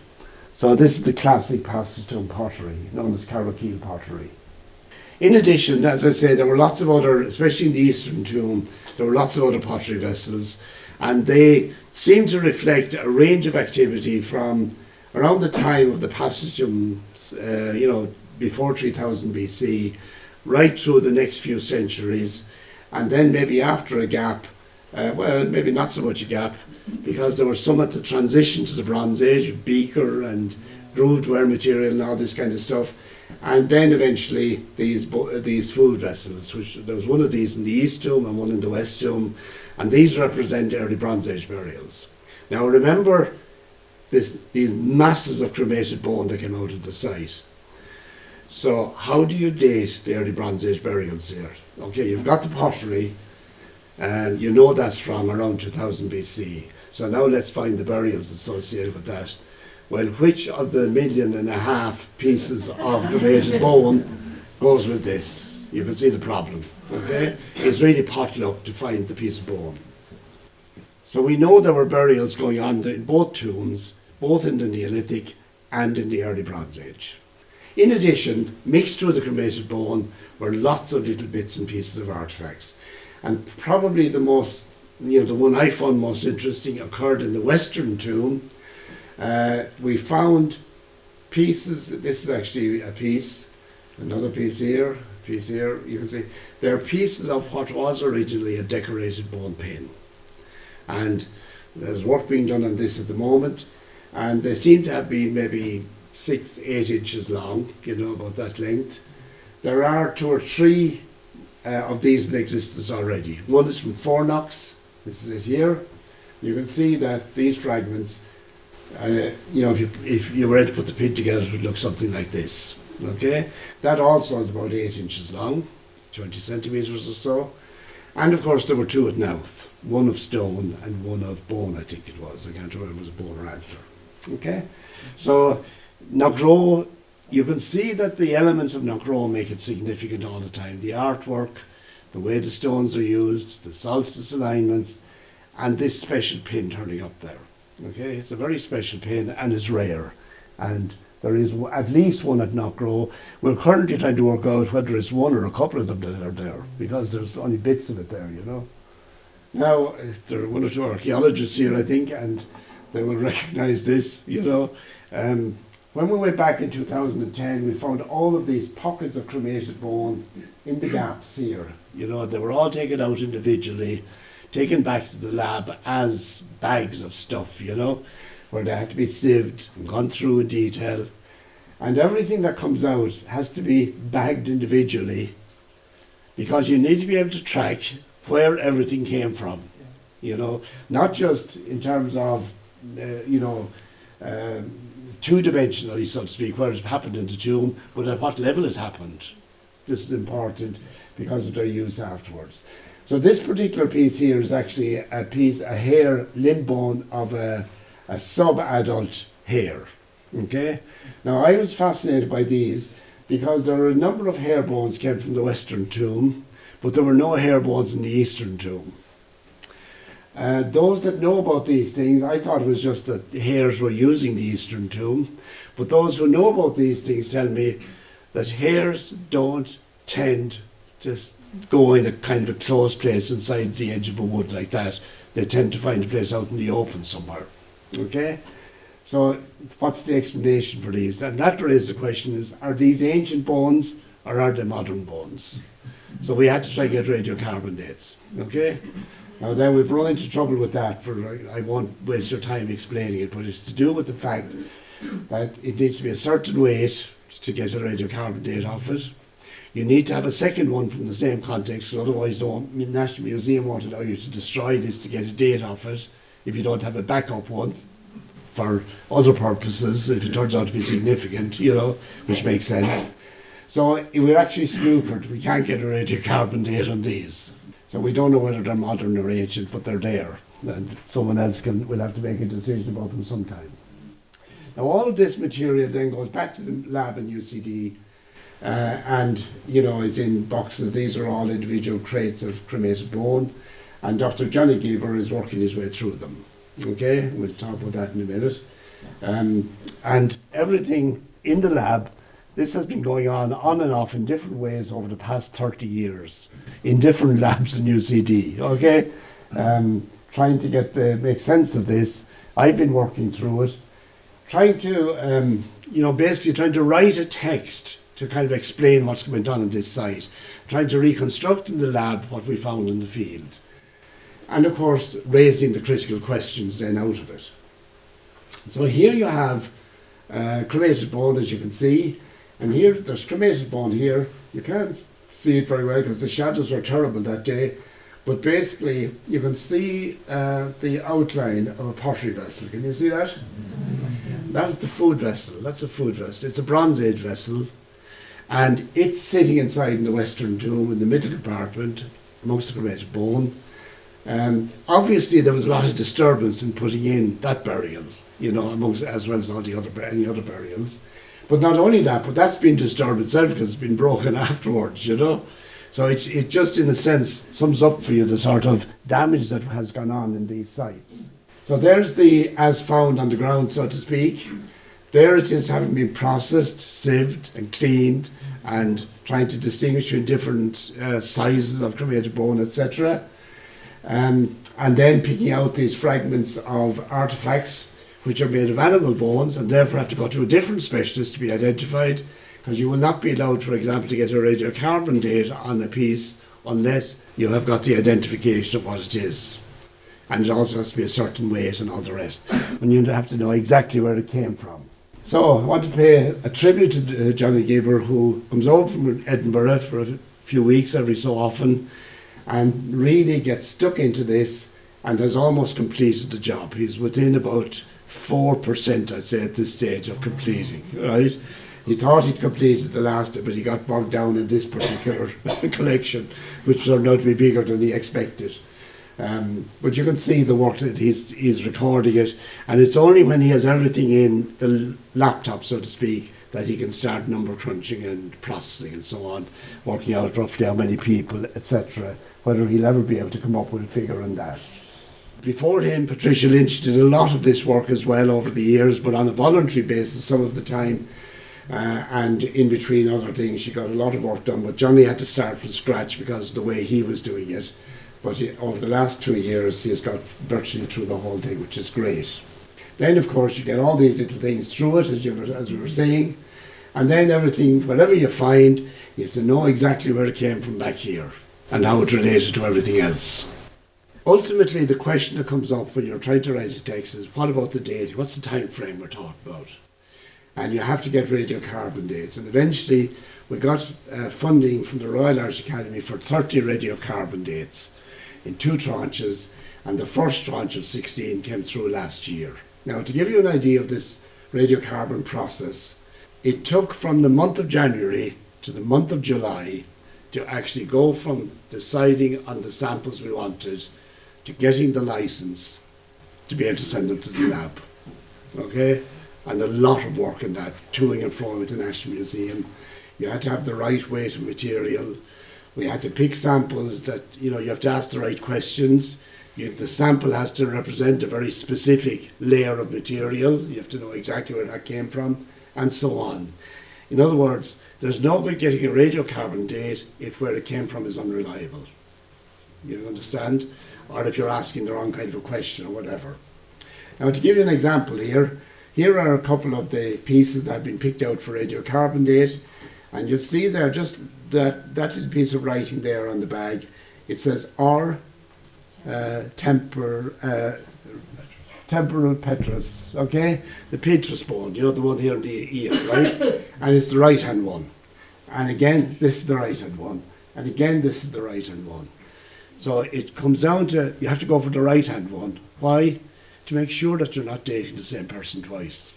So this is the classic passage tomb pottery, known as Carrowkeel pottery. In addition, as I say, there were lots of other, especially in the Eastern Tomb, there were lots of other pottery vessels, and they seem to reflect a range of activity from around the time of the passage tombs, you know, before 3000 BC, right through the next few centuries, and then maybe after a gap, well, maybe not so much a gap, because there were some at the transition to the Bronze Age, with beaker and grooved ware material and all this kind of stuff. And then eventually these food vessels, which there was one of these in the East Tomb and one in the West Tomb, and these represent early Bronze Age burials. Now remember these masses of cremated bone that came out of the site. So how do you date the early Bronze Age burials here? Okay, you've got the pottery, and you know that's from around 2000 BC. So now let's find the burials associated with that. Well, which of the 1.5 million pieces of cremated bone goes with this? You can see the problem, okay? It's really potluck to find the piece of bone. So we know there were burials going on in both tombs, both in the Neolithic and in the early Bronze Age. In addition, mixed through the cremated bone were lots of little bits and pieces of artifacts. And probably the most, you know, the one I found most interesting occurred in the Western Tomb. We found pieces. This is actually a piece, another piece here, you can see. They're pieces of what was originally a decorated bone pin. And there's work being done on this at the moment, and they seem to have been maybe 6-8 inches long, you know, about that length. There are 2 or 3 of these in existence already. One is from Fornox. This is it here. You can see that these fragments, you know, if you were to put the pin together, it would look something like this. Okay, that also is about 8 inches long, 20 centimeters or so. And of course, there were 2 at Knowth, one of stone and one of bone, I think it was. I can't remember if it was a bone or antler. Okay, so Knockroe, you can see that the elements of Knockroe make it significant all the time. The artwork, the way the stones are used, the solstice alignments, and this special pin turning up there. Okay, it's a very special pin and it's rare. And there is at least one at Knockroe. We're currently trying to work out whether it's one or a couple of them that are there, because there's only bits of it there, you know. Now, there are 1 or 2 archaeologists here, I think, and they will recognise this, you know. When we went back in 2010, we found all of these pockets of cremated bone in the gaps here. You know, they were all taken out individually, taken back to the lab as bags of stuff, you know, where they had to be sieved and gone through in detail. And everything that comes out has to be bagged individually, because you need to be able to track where everything came from, you know, not just in terms of, you know, two-dimensionally, so to speak, where it happened in the tomb, but at what level it happened. This is important because of their use afterwards. So this particular piece here is actually a hair limb bone of a sub-adult hare. Okay. Now I was fascinated by these because there are a number of hair bones came from the Western tomb, but there were no hair bones in the Eastern tomb. Those that know about these things, I thought it was just that hares were using the Eastern tomb, but those who know about these things tell me that hares don't tend to go in a kind of a closed place inside the edge of a wood like that. They tend to find a place out in the open somewhere. Okay? So what's the explanation for these? And that raises the question is, are these ancient bones or are they modern bones? So we had to try and get radiocarbon dates. Okay? Now then we've run into trouble with that, I won't waste your time explaining it, but it's to do with the fact that it needs to be a certain weight to get a radiocarbon date off it. You need to have a second one from the same context, because otherwise the National Museum won't allow you to destroy this to get a date off it if you don't have a backup one for other purposes, if it turns out to be significant, you know, which makes sense. So we're actually snookered. We can't get a radiocarbon date on these. So we don't know whether they're modern or ancient, but they're there. And someone else will have to make a decision about them sometime. Now all of this material then goes back to the lab in UCD and, you know, is in boxes. These are all individual crates of cremated bone, and Dr. Johnny Gilbert is working his way through them. Okay, we'll talk about that in a minute. And everything in the lab, this has been going on and off in different ways over the past 30 years in different labs in UCD, okay? Trying to make sense of this. I've been working through it, trying to, you know, basically trying to write a text to kind of explain what's going on this site, trying to reconstruct in the lab what we found in the field. And of course, raising the critical questions then out of it. So here you have cremated bone, as you can see, and here there's cremated bone here. You can't see it very well because the shadows were terrible that day, but basically you can see the outline of a pottery vessel. Can you see that? That's the food vessel. That's a food vessel. It's a Bronze Age vessel, and it's sitting inside in the western tomb in the middle compartment amongst the cremated bone. Obviously there was a lot of disturbance in putting in that burial, you know, amongst, as well as all the any other burials. But not only that, but that's been disturbed itself because it's been broken afterwards, you know. So it just in a sense sums up for you the sort of damage that has gone on in these sites. So there's the as found on the ground, so to speak. There it is, having been processed, sieved and cleaned, and trying to distinguish between different sizes of cremated bone, etc. And then picking out these fragments of artifacts which are made of animal bones and therefore have to go to a different specialist to be identified, because you will not be allowed, for example, to get a radiocarbon date on a piece unless you have got the identification of what it is. And it also has to be a certain weight and all the rest. And you have to know exactly where it came from. So I want to pay a tribute to Johnny Gilbert, who comes over from Edinburgh for a few weeks every so often and really gets stuck into this and has almost completed the job. He's within about 4%, I'd say, at this stage of completing, right? He thought he'd completed the last, but he got bogged down in this particular collection, which turned out to be bigger than he expected. But you can see the work that he's recording it, and it's only when he has everything in the laptop, so to speak, that he can start number crunching and processing and so on, working out roughly how many people, etc., whether he'll ever be able to come up with a figure on that. Before him, Patricia Lynch did a lot of this work as well over the years, but on a voluntary basis some of the time, and in between other things she got a lot of work done. But Johnny had to start from scratch because of the way he was doing it. But over the last 2 years he has got virtually through the whole thing, which is great. Then of course you get all these little things through it, as we were saying, and then everything, whatever you find, you have to know exactly where it came from back here and how it related to everything else. Ultimately, the question that comes up when you're trying to write a text is, what about the date? What's the time frame we're talking about? And you have to get radiocarbon dates. And eventually, we got funding from the Royal Irish Academy for 30 radiocarbon dates in 2 tranches, and the first tranche of 16 came through last year. Now, to give you an idea of this radiocarbon process, it took from the month of January to the month of July to actually go from deciding on the samples we wanted to getting the license to be able to send them to the lab. Okay? And a lot of work in that, toing and fro with the National Museum. You had to have the right weight of material. We had to pick samples that, you know, you have to ask the right questions. The sample has to represent a very specific layer of material. You have to know exactly where that came from, and so on. In other words, there's no way getting a radiocarbon date if where it came from is unreliable. You understand? Or if you're asking the wrong kind of a question or whatever. Now, to give you an example here are a couple of the pieces that have been picked out for radiocarbon date, and you see there just that little piece of writing there on the bag. It says R temporal petrus, okay? The petrus bone, you know, the one here in the ear, right? And it's the right hand one. And again, this is the right hand one. And again, this is the right hand one. So it comes down to, you have to go for the right hand one. Why? To make sure that you're not dating the same person twice.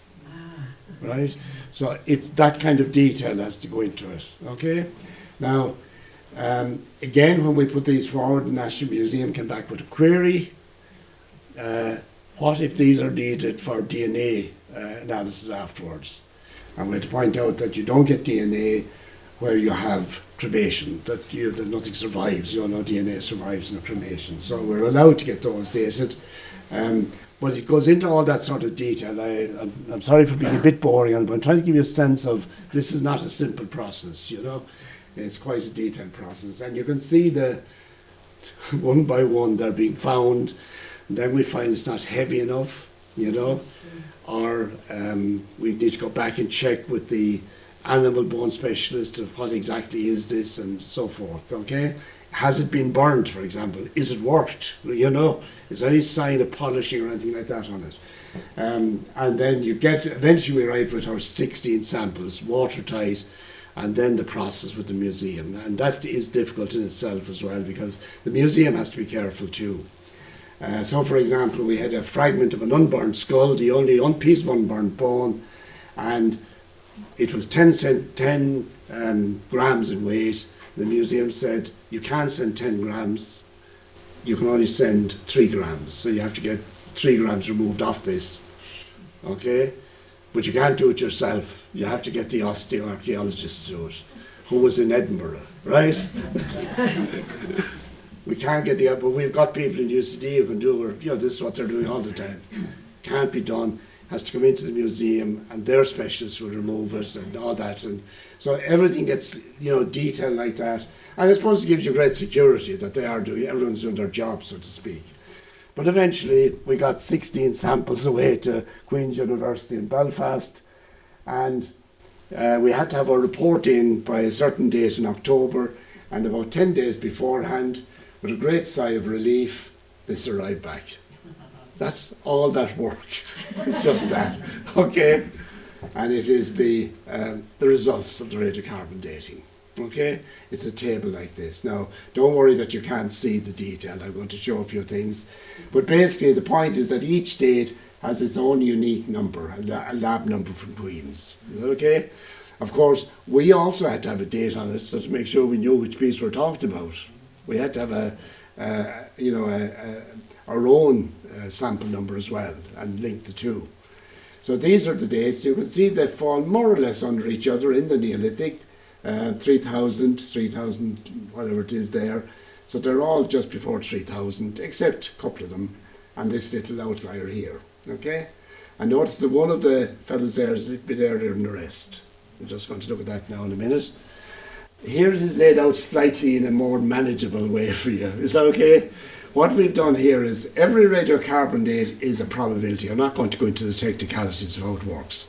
Right? So it's that kind of detail has to go into it. Okay? Now, Again, when we put these forward, the National Museum came back with a query. What if these are needed for DNA analysis afterwards? And we had to point out that you don't get DNA where you have cremation, that that nothing survives, no DNA survives in a cremation. So we're allowed to get those dated. But it goes into all that sort of detail. I'm sorry for being a bit boring, but I'm trying to give you a sense of this is not a simple process, It's quite a detailed process. And you can see the one by one they're being found. Then we find it's not heavy enough, or we need to go back and check with the animal bone specialist of what exactly is this and so forth, okay? Has it been burned, for example? Is it worked? Is there any sign of polishing or anything like that on it? And then eventually we arrive with our 16 samples, watertight, and then the process with the museum. And that is difficult in itself as well, because the museum has to be careful too. So, for example, we had a fragment of an unburnt skull, the only piece of unburnt bone, and it was 10 grams in weight. The museum said, you can't send 10 grams, you can only send 3 grams. So you have to get 3 grams removed off this, okay? But you can't do it yourself. You have to get the osteoarchaeologist to do it, who was in Edinburgh, right? We can't get but we've got people in UCD who can do it. This is what they're doing all the time. Can't be done. Has to come into the museum, and their specialists will remove it and all that. And so everything gets, detailed like that. And I suppose it gives you great security that everyone's doing their job, so to speak. But eventually, we got 16 samples away to Queen's University in Belfast, and we had to have our report in by a certain date in October, and about 10 days beforehand, with a great sigh of relief, this arrived back. That's all that work. It's just that, okay? And it is the results of the radiocarbon dating, okay? It's a table like this. Now, don't worry that you can't see the detail. I'm going to show a few things. But basically, the point is that each date has its own unique number, a lab number from Queen's. Is that okay? Of course, we also had to have a date on it, so to make sure we knew which piece we're talking about. We had to have our own sample number as well, and link the two. So these are the dates. You can see they fall more or less under each other in the Neolithic, 3000, whatever it is there. So they're all just before 3000, except a couple of them, and this little outlier here, okay? And notice that one of the fellows there is a little bit earlier than the rest. We're just going to look at that now in a minute. Here it is laid out slightly in a more manageable way for you. Is that okay? What we've done here is every radiocarbon date is a probability. I'm not going to go into the technicalities of how it works,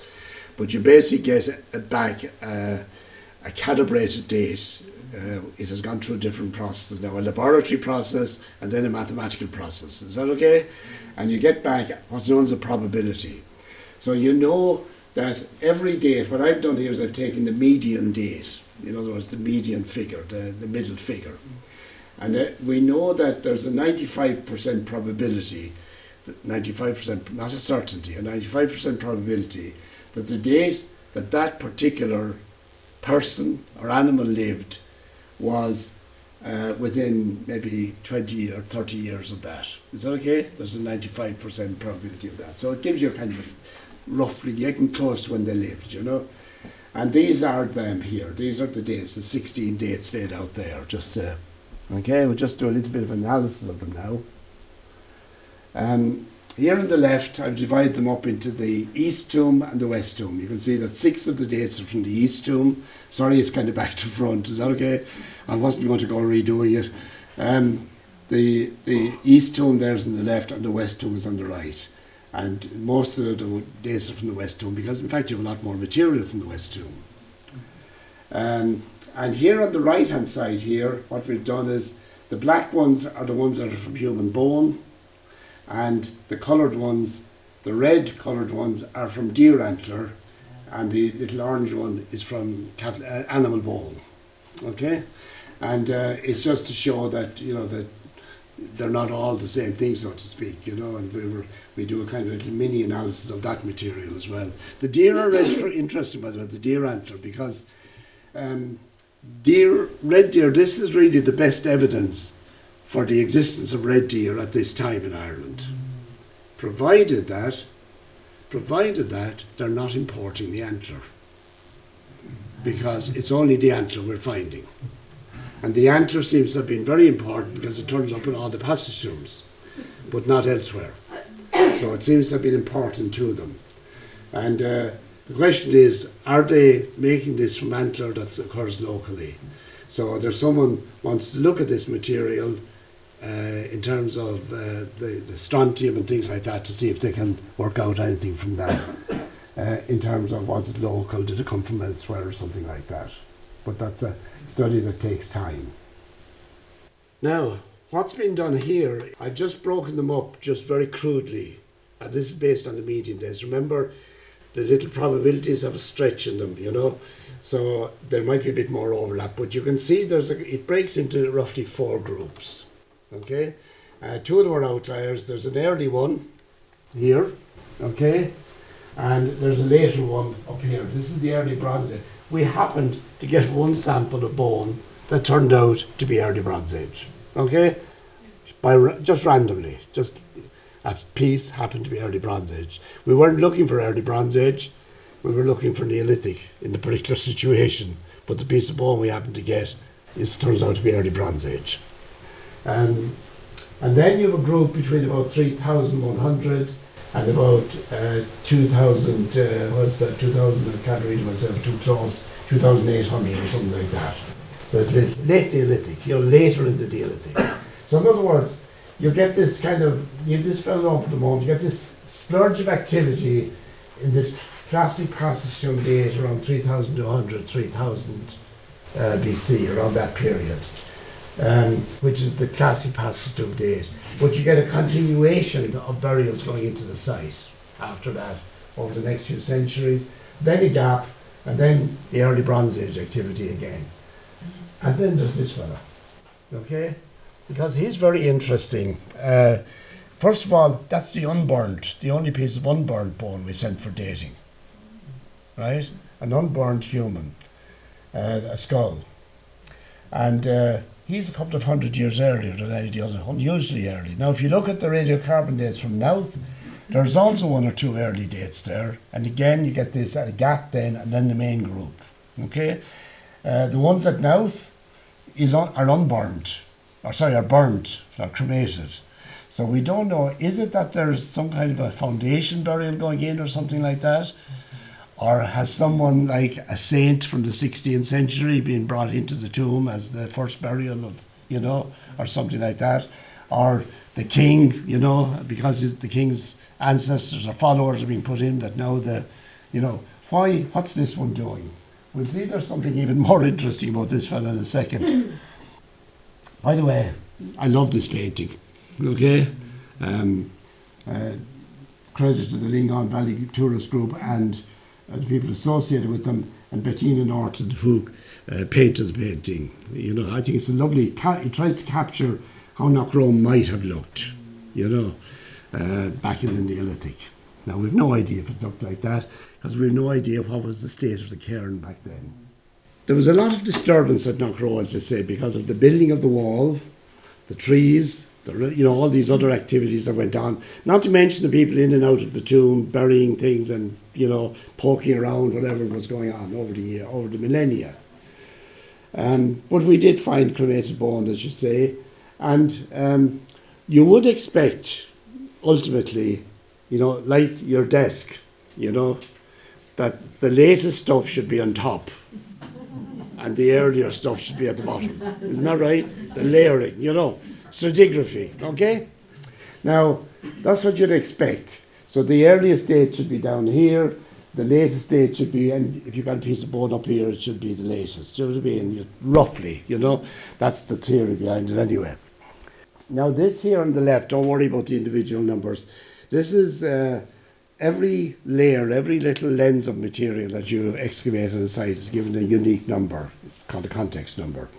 but you basically get back a calibrated date. It has gone through different processes now, a laboratory process and then a mathematical process. Is that okay? And you get back what's known as a probability. So you know that every date, what I've done here is I've taken the median date, in other words, the median figure, the middle figure. And we know that there's a 95% probability, 95%, not a certainty, a 95% probability that the date that particular person or animal lived was within maybe 20 or 30 years of that. Is that okay? There's a 95% probability of that. So it gives you a kind of roughly getting close to when they lived, And these are them here. These are the dates, the 16 dates laid out there. Okay, we'll just do a little bit of analysis of them now. Here on the left, I've divided them up into the East Tomb and the West Tomb. You can see that 6 of the dates are from the East Tomb. Sorry, it's kind of back to front. Is that okay? I wasn't going to go redoing it. The East Tomb there's on the left and the West Tomb is on the right. And most of the dates are from the West Tomb because, in fact, you have a lot more material from the West Tomb. And here on the right-hand side here, what we've done is the black ones are the ones that are from human bone, and the coloured ones, the red coloured ones, are from deer antler, and the little orange one is from animal bone. Okay? And it's just to show that, that they're not all the same thing, so to speak, and we do a kind of little mini analysis of that material as well. The deer are interesting, by the way, the deer antler, because red deer, this is really the best evidence for the existence of red deer at this time in Ireland, provided that they're not importing the antler, because it's only the antler we're finding. And the antler seems to have been very important because it turns up in all the passage tombs, but not elsewhere. So it seems to have been important to them. And the question is, are they making this from antler that occurs locally? So there's someone wants to look at this material in terms of the strontium and things like that, to see if they can work out anything from that. In terms of, was it local, did it come from elsewhere or something like that. But that's a study that takes time. Now, what's been done here, I've just broken them up just very crudely, and this is based on the median days. Remember, the little probabilities have a stretch in them, you know, so there might be a bit more overlap, but you can see it breaks into roughly 4 groups, okay? 2 of them are outliers. There's an early one here, okay, and there's a later one up here. This is the early Bronze Age. We happened to get one sample of bone that turned out to be early Bronze Age, okay? Just randomly, just at piece happened to be early Bronze Age. We weren't looking for early Bronze Age, we were looking for Neolithic in the particular situation, but the piece of bone we happened to get turns out to be early Bronze Age. And then you have a group between about 3,100 and about 2,000, what's that, 2,000, I can't read myself too close, 2,800 or something like that. So it's late Neolithic, you're later in the Neolithic. So in other words, you get this kind of, this fell off at the moment, you get this splurge of activity in this classic passage tomb date around 3,200, 3,000 BC, around that period, which is the classic passage tomb date. But you get a continuation of burials going into the site after that, over the next few centuries, then a gap, and then the early Bronze Age activity again. And then there's this fella, okay? Because he's very interesting. First of all, that's the unburned, the only piece of unburned bone we sent for dating, right? An unburned human, a skull. And he's a couple of 100 years earlier than any of the other, unusually early. Now, if you look at the radiocarbon dates from Knowth, there's also 1 or 2 early dates there. And again, you get this gap then, and then the main group, okay? The ones at Knowth are unburned. Are burnt, or cremated. So we don't know, is it that there's some kind of a foundation burial going in or something like that? Or has someone like a saint from the 16th century been brought into the tomb as the first burial of, you know, or something like that? Or the king, you know, because the king's ancestors or followers are being put in that know what's this one doing? We'll see there's something even more interesting about this fellow in a second. By the way, I love this painting, okay? Credit to the Lingon Valley Tourist Group and the people associated with them, and Bettina Norton, who painted the painting. You know, I think it's a lovely, it tries to capture how Knockroe might have looked, you know, back in the Neolithic. Now, we've no idea if it looked like that, because we've no idea what was the state of the cairn back then. There was a lot of disturbance at Knockroe, as I say, because of the building of the wall, the trees, all these other activities that went on. Not to mention the people in and out of the tomb, burying things and, poking around, whatever was going on over the millennia. But we did find cremated bone, as you say, and you would expect, ultimately, like your desk, that the latest stuff should be on top and the earlier stuff should be at the bottom. Isn't that right? The layering, stratigraphy, okay? Now, that's what you'd expect. So the earliest date should be down here, the latest date should be, and if you've got a piece of bone up here, it should be the latest. Do you know what I mean? Roughly, that's the theory behind it anyway. Now this here on the left, don't worry about the individual numbers. This is every layer, every little lens of material that you excavate on the site is given a unique number. It's called a context number.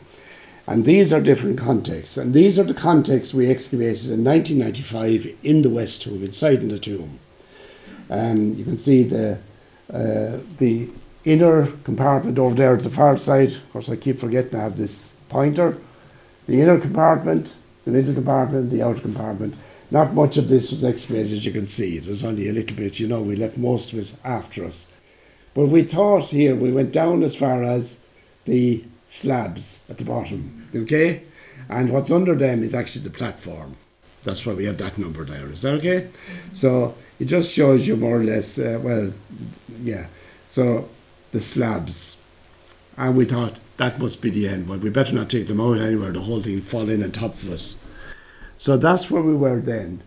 And these are different contexts. And these are the contexts we excavated in 1995 in the West Tomb, inside in the tomb. You can see the inner compartment over there at the far side. Of course, I keep forgetting I have this pointer. The inner compartment, the middle compartment, the outer compartment. Not much of this was excavated, as you can see. It was only a little bit, you know, we left most of it after us. But we thought here, we went down as far as the slabs at the bottom, okay? And what's under them is actually the platform. That's why we have that number there. Is that okay? So it just shows you more or less, so the slabs. And we thought that must be the end. Well, we better not take them out anywhere. The whole thing fall in on top of us. So that's where we were then.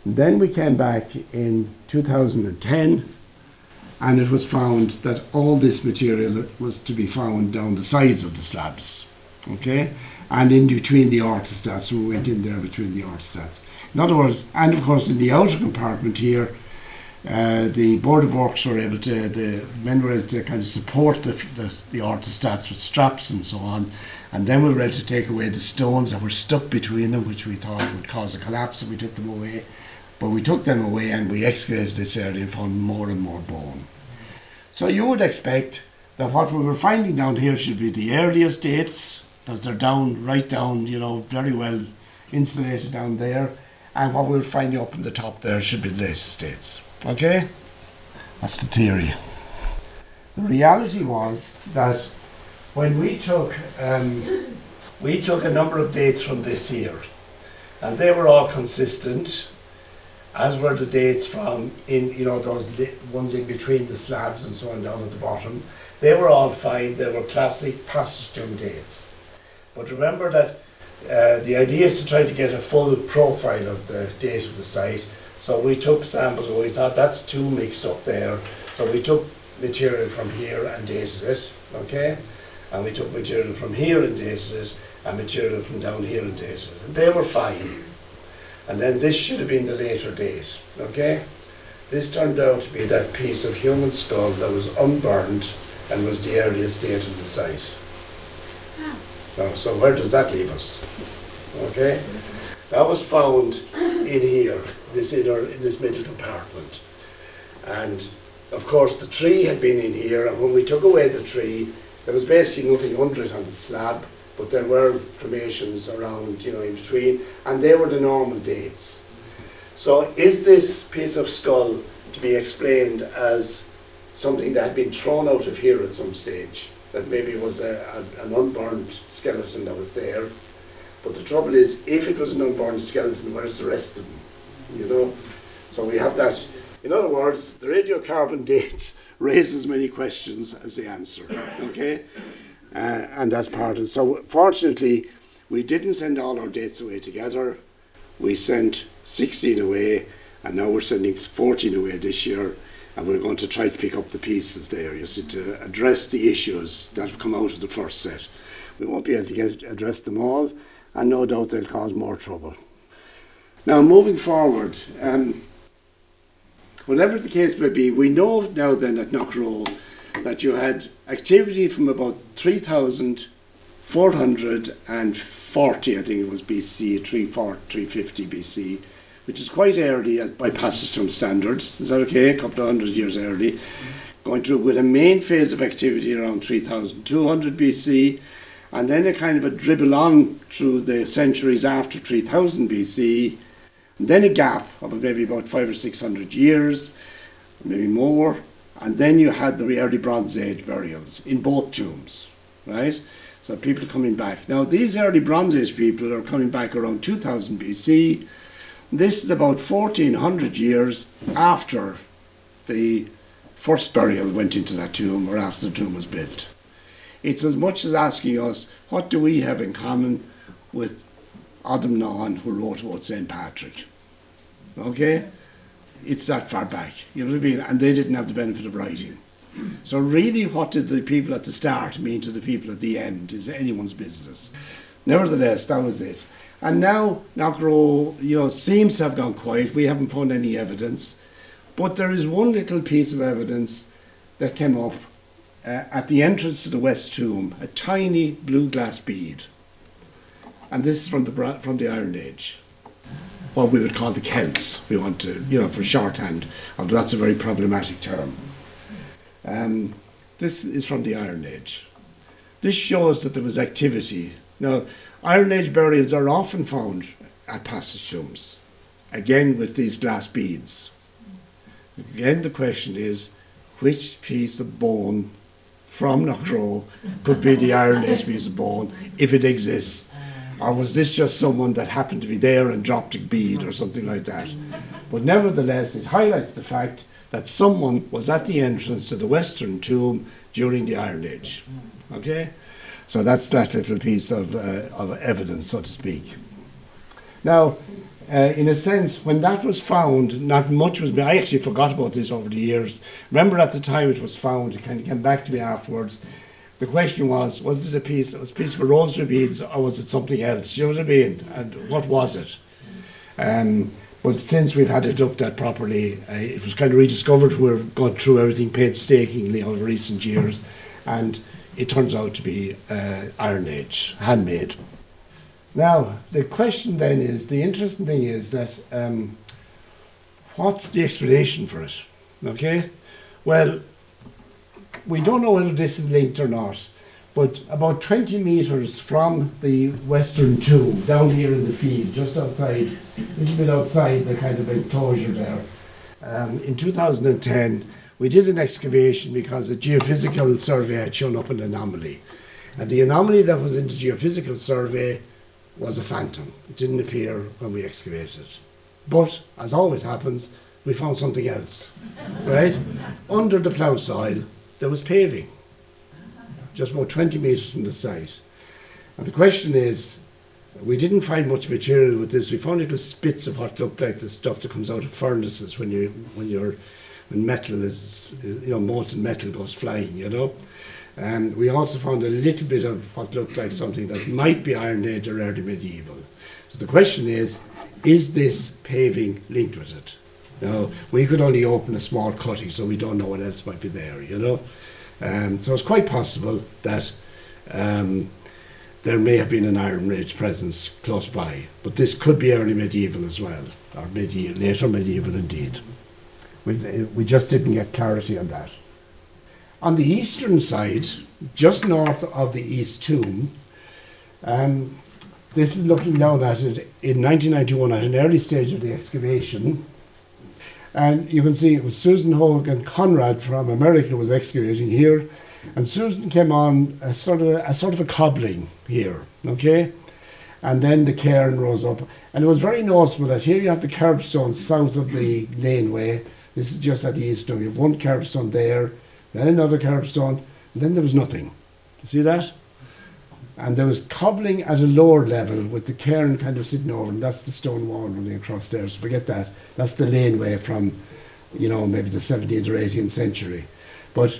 And then we came back in 2010, and it was found that all this material was to be found down the sides of the slabs, okay? And in between the orthostats, we went in there between the orthostats. In other words, and of course in the outer compartment here, the Board of Works were able to, the men were able to kind of support the orthostats with straps and so on. And then we were able to take away the stones that were stuck between them, which we thought would cause a collapse, and we took them away. But we took them away and we excavated this area and found more and more bone. So you would expect that what we were finding down here should be the earliest dates, because they're down, right down, you know, very well insulated down there. And what we're finding up in the top there should be the latest dates. Okay? That's the theory. The reality was that when we took a number of dates from this here, and they were all consistent, as were the dates from those ones in between the slabs and so on down at the bottom. They were all fine. They were classic passage tomb dates. But remember that the idea is to try to get a full profile of the date of the site. So we took samples and we thought that's too mixed up there. So we took material from here and dated it, okay? And we took material from here and dated it, and material from down here and dated it. And they were fine. And then this should have been the later date, okay? This turned out to be that piece of human skull that was unburned and was the earliest date of the site. So where does that leave us? Okay? That was found in here, in this middle compartment. And of course the tree had been in here, and when we took away the tree, there was basically nothing under it on the slab, but there were formations around, in between, and they were the normal dates. So is this piece of skull to be explained as something that had been thrown out of here at some stage? That maybe it was an unburned skeleton that was there. But the trouble is, if it was an unburned skeleton, where's the rest of them? So we have that. In other words, the radiocarbon dates raise as many questions as they answer, okay? And that's part of it. So fortunately, we didn't send all our dates away together. We sent 16 away, and now we're sending 14 away this year. And we're going to try to pick up the pieces there, you see, to address the issues that have come out of the first set. We won't be able to address them all, and no doubt they'll cause more trouble. Now, moving forward, whatever the case may be, we know now then at Knockroe that you had activity from about 3,440, I think it was BC, 350 BC, which is quite early by passage tomb standards. Is that okay? A couple of hundred years early. Going through with a main phase of activity around 3,200 BC, and then a kind of a dribble on through the centuries after 3,000 BC, and then a gap of maybe about 500 or 600 years, maybe more, and then you had the early Bronze Age burials in both tombs, right? So people coming back. Now these early Bronze Age people are coming back around 2000 BC. This is about 1400 years after the first burial went into that tomb, or after the tomb was built. It's as much as asking us, what do we have in common with Adam Nahan, who wrote about St. Patrick? Okay? It's that far back, you know what I mean? And they didn't have the benefit of writing. So really, what did the people at the start mean to the people at the end is anyone's business. Nevertheless, that was it. And now Knockroe, seems to have gone quiet. We haven't found any evidence. But there is one little piece of evidence that came up at the entrance to the West Tomb, a tiny blue glass bead. And this is from the Iron Age. What we would call the Celts. We want to, for shorthand, although that's a very problematic term. this is from the Iron Age. This shows that there was activity. Now, Iron Age burials are often found at passage tombs, again with these glass beads. Again, the question is, which piece of bone from Knockroe could be the Iron Age piece of bone, if it exists? Or was this just someone that happened to be there and dropped a bead or something like that? But nevertheless, it highlights the fact that someone was at the entrance to the Western tomb during the Iron Age. Okay? So that's that little piece of evidence, so to speak. Now, in a sense, when that was found, not much was... I actually forgot about this over the years. Remember at the time it was found, it kind of came back to me afterwards. The question was it a piece of rosary beads, or was it something else? You know what I mean? And what was it? But since we've had it looked at properly, it was kind of rediscovered. We've gone through everything painstakingly over recent years, and it turns out to be Iron Age, handmade. Now, the question then is, the interesting thing is that what's the explanation for it? Okay? Well, we don't know whether this is linked or not, but about 20 metres from the Western tomb, down here in the field, just outside, a little bit outside the kind of enclosure there, in 2010, we did an excavation because a geophysical survey had shown up an anomaly. And the anomaly that was in the geophysical survey was a phantom. It didn't appear when we excavated. But, as always happens, we found something else, right? Under the ploughed soil, there was paving, just about 20 metres from the site. And the question is, we didn't find much material with this. We found little spits of what looked like the stuff that comes out of furnaces when metal is, molten metal goes flying, you know. And we also found a little bit of what looked like something that might be Iron Age or early medieval. So the question is this paving linked with it? Now, we could only open a small cutting, so we don't know what else might be there, you know. So it's quite possible that there may have been an Iron Age presence close by, but this could be early medieval as well, or later medieval indeed. We just didn't get clarity on that. On the eastern side, just north of the East Tomb, this is looking down at it in 1991 at an early stage of the excavation. And you can see it was Susan Hogan Conrad from America was excavating here, and Susan came on a sort of a cobbling here, okay? And then the cairn rose up. And it was very noticeable that here you have the curbstone south of the laneway. This is just at the east tomb. You have one curbstone there, then another curbstone, and then there was nothing. You see that? And there was cobbling at a lower level with the cairn kind of sitting over, and that's the stone wall running across there. So forget that. That's the laneway from, maybe the 17th or 18th century. But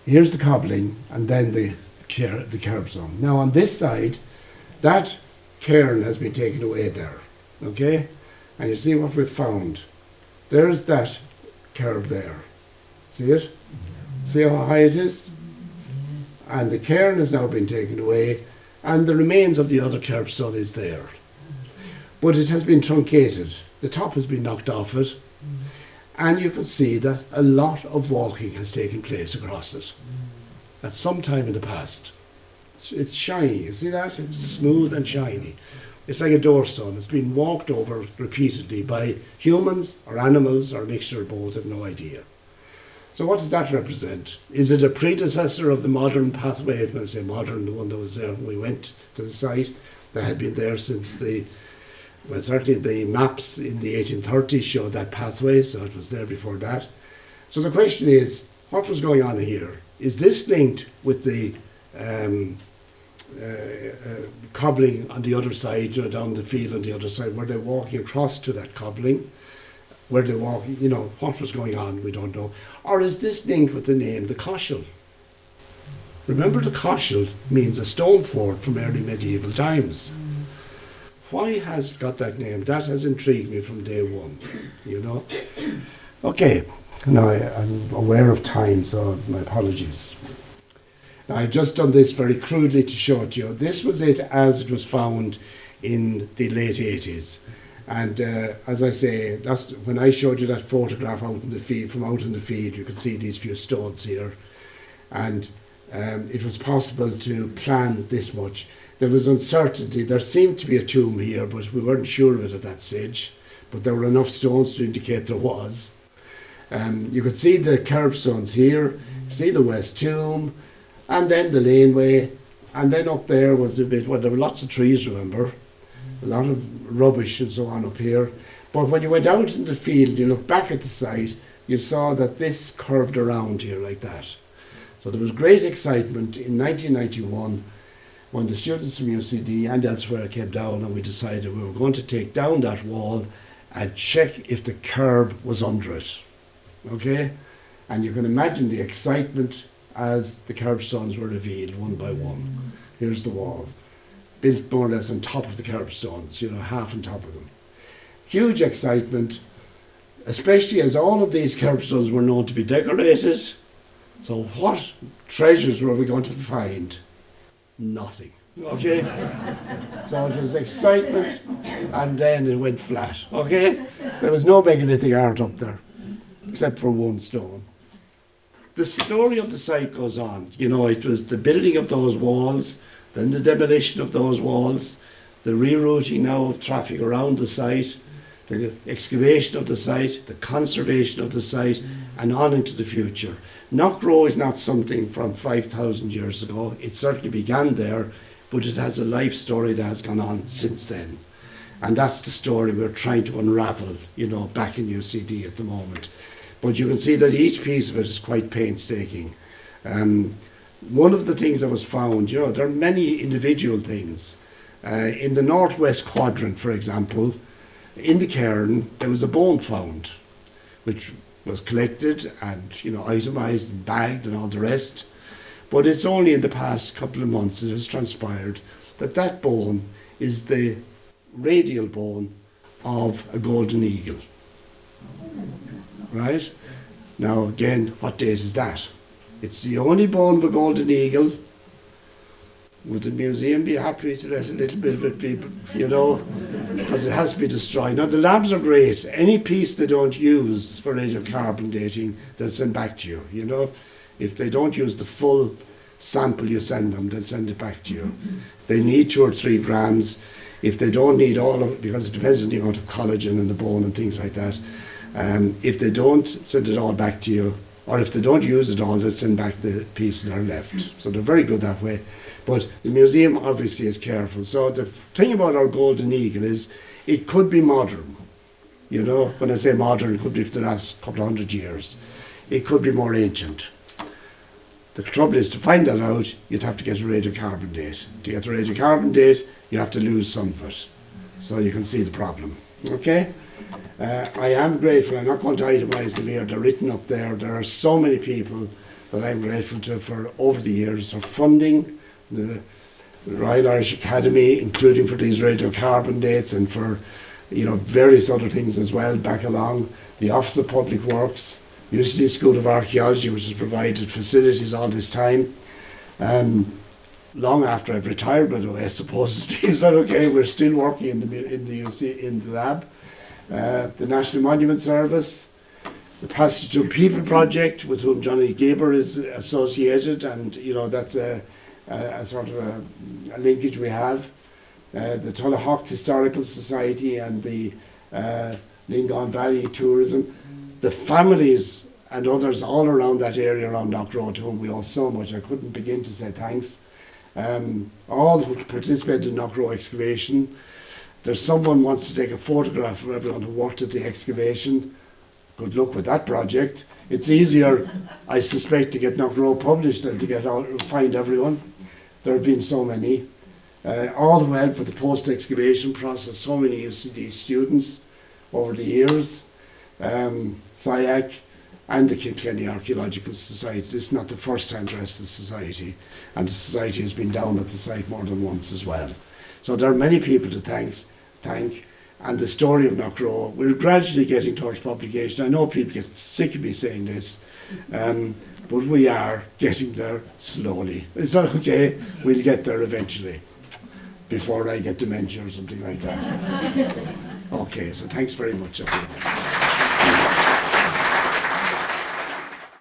here's the cobbling, and then the curbstone. Now on this side, that cairn has been taken away there, okay? And you see what we've found. There's that curb there. See it? See how high it is? And the cairn has now been taken away, and the remains of the other curbstone is there. But it has been truncated. The top has been knocked off it, and you can see that a lot of walking has taken place across it at some time in the past. It's shiny, you see that? It's smooth and shiny. It's like a doorstone. It's been walked over repeatedly by humans or animals or a mixture of both, I have no idea. So what does that represent? Is it a predecessor of the modern pathway? When I say modern, the one that was there when we went to the site, that had been there since certainly the maps in the 1830s showed that pathway, so it was there before that. So the question is, what was going on here? Is this linked with the cobbling on the other side, down the field on the other side? Were they walking across to that cobbling? Were they walking, what was going on? We don't know. Or is this linked with the name, the Coshel? Remember, the Coshel means a stone fort from early medieval times. Why has it got that name? That has intrigued me from day one, Okay, now I'm aware of time, so my apologies. Now, I've just done this very crudely to show it to you. This was it as it was found in the late 80s. And as I say, that's when I showed you that photograph out in the field, from out in the field, you can see these few stones here. and it was possible to plan this much. There was uncertainty. There seemed to be a tomb here, but we weren't sure of it at that stage. But there were enough stones to indicate there was. You could see the curbstones here, see the west tomb, and then the laneway, and then up there was a bit, well, there were lots of trees, remember, a lot of rubbish and so on up here. But when you went out in the field, you look back at the site, you saw that this curved around here like that. So there was great excitement in 1991 when the students from UCD and elsewhere came down, and we decided we were going to take down that wall and check if the curb was under it. Okay? And you can imagine the excitement as the curbstones were revealed one by one. Here's the wall, built more or less on top of the curbstones, you know, half on top of them. Huge excitement, especially as all of these curbstones were known to be decorated. So what treasures were we going to find? Nothing. Okay? So it was excitement, and then it went flat. Okay? There was no megalithic art up there, except for one stone. The story of the site goes on. You know, it was the building of those walls, then the demolition of those walls, the rerouting now of traffic around the site, the excavation of the site, the conservation of the site, and on into the future. Knockroe is not something from 5,000 years ago. It certainly began there, but it has a life story that has gone on since then. And that's the story we're trying to unravel, you know, back in UCD at the moment. But you can see that each piece of it is quite painstaking. One of the things that was found, you know, there are many individual things. In the northwest quadrant, for example, in the cairn, there was a bone found, which was collected and, you know, itemised and bagged and all the rest. But it's only in the past couple of months it has transpired that that bone is the radial bone of a golden eagle. Right? Now again, what date is that? It's the only bone of a golden eagle. Would the museum be happy to let a little bit of it be, you know, because it has to be destroyed. Now the labs are great. Any piece they don't use for radiocarbon dating, they'll send back to you, you know. If they don't use the full sample you send them, they'll send it back to you. They need 2 or 3 grams. If they don't need all of it, because it depends on the amount of collagen in the bone and things like that, if they don't send it all back to you, or if they don't use it all, they'll send back the pieces that are left. So they're very good that way. But the museum obviously is careful. So the thing about our golden eagle is it could be modern. You know, when I say modern, it could be for the last couple of 100 years. It could be more ancient. The trouble is, to find that out, you'd have to get a radiocarbon date. To get the radiocarbon date, you have to lose some of it. So you can see the problem. Okay? I am grateful. I'm not going to itemise them here. They're written up there. There are so many people that I'm grateful to for over the years for funding the Royal Irish Academy, including for these radiocarbon dates and for, you know, various other things as well back along. The Office of Public Works, UCD School of Archaeology, which has provided facilities all this time. Long after I've retired, by the way, supposedly. Is that okay? We're still working in the lab. The National Monument Service, the Passage to People project, with whom Johnny Gaber is associated, and you know that's a sort of a linkage we have. The Tullahocht Historical Society and the Lingon Valley Tourism, the families and others all around that area around Knockroe, to whom we owe so much. I couldn't begin to say thanks. All who participated in Knockroe excavation. There's someone wants to take a photograph of everyone who worked at the excavation. Good luck with that project. It's easier, I suspect, to get Knockroe published than to find everyone. There have been so many. All who helped with the post-excavation process, so many UCD students over the years. SIAC and the Kilkenny Archaeological Society. This is not the first time to address the society, and the society has been down at the site more than once as well. So there are many people to thank, and the story of Knockroe, we're gradually getting towards publication. I know people get sick of me saying this, but we are getting there slowly. Is that okay? We'll get there eventually, before I get dementia or something like that. Okay, so thanks very much, everyone.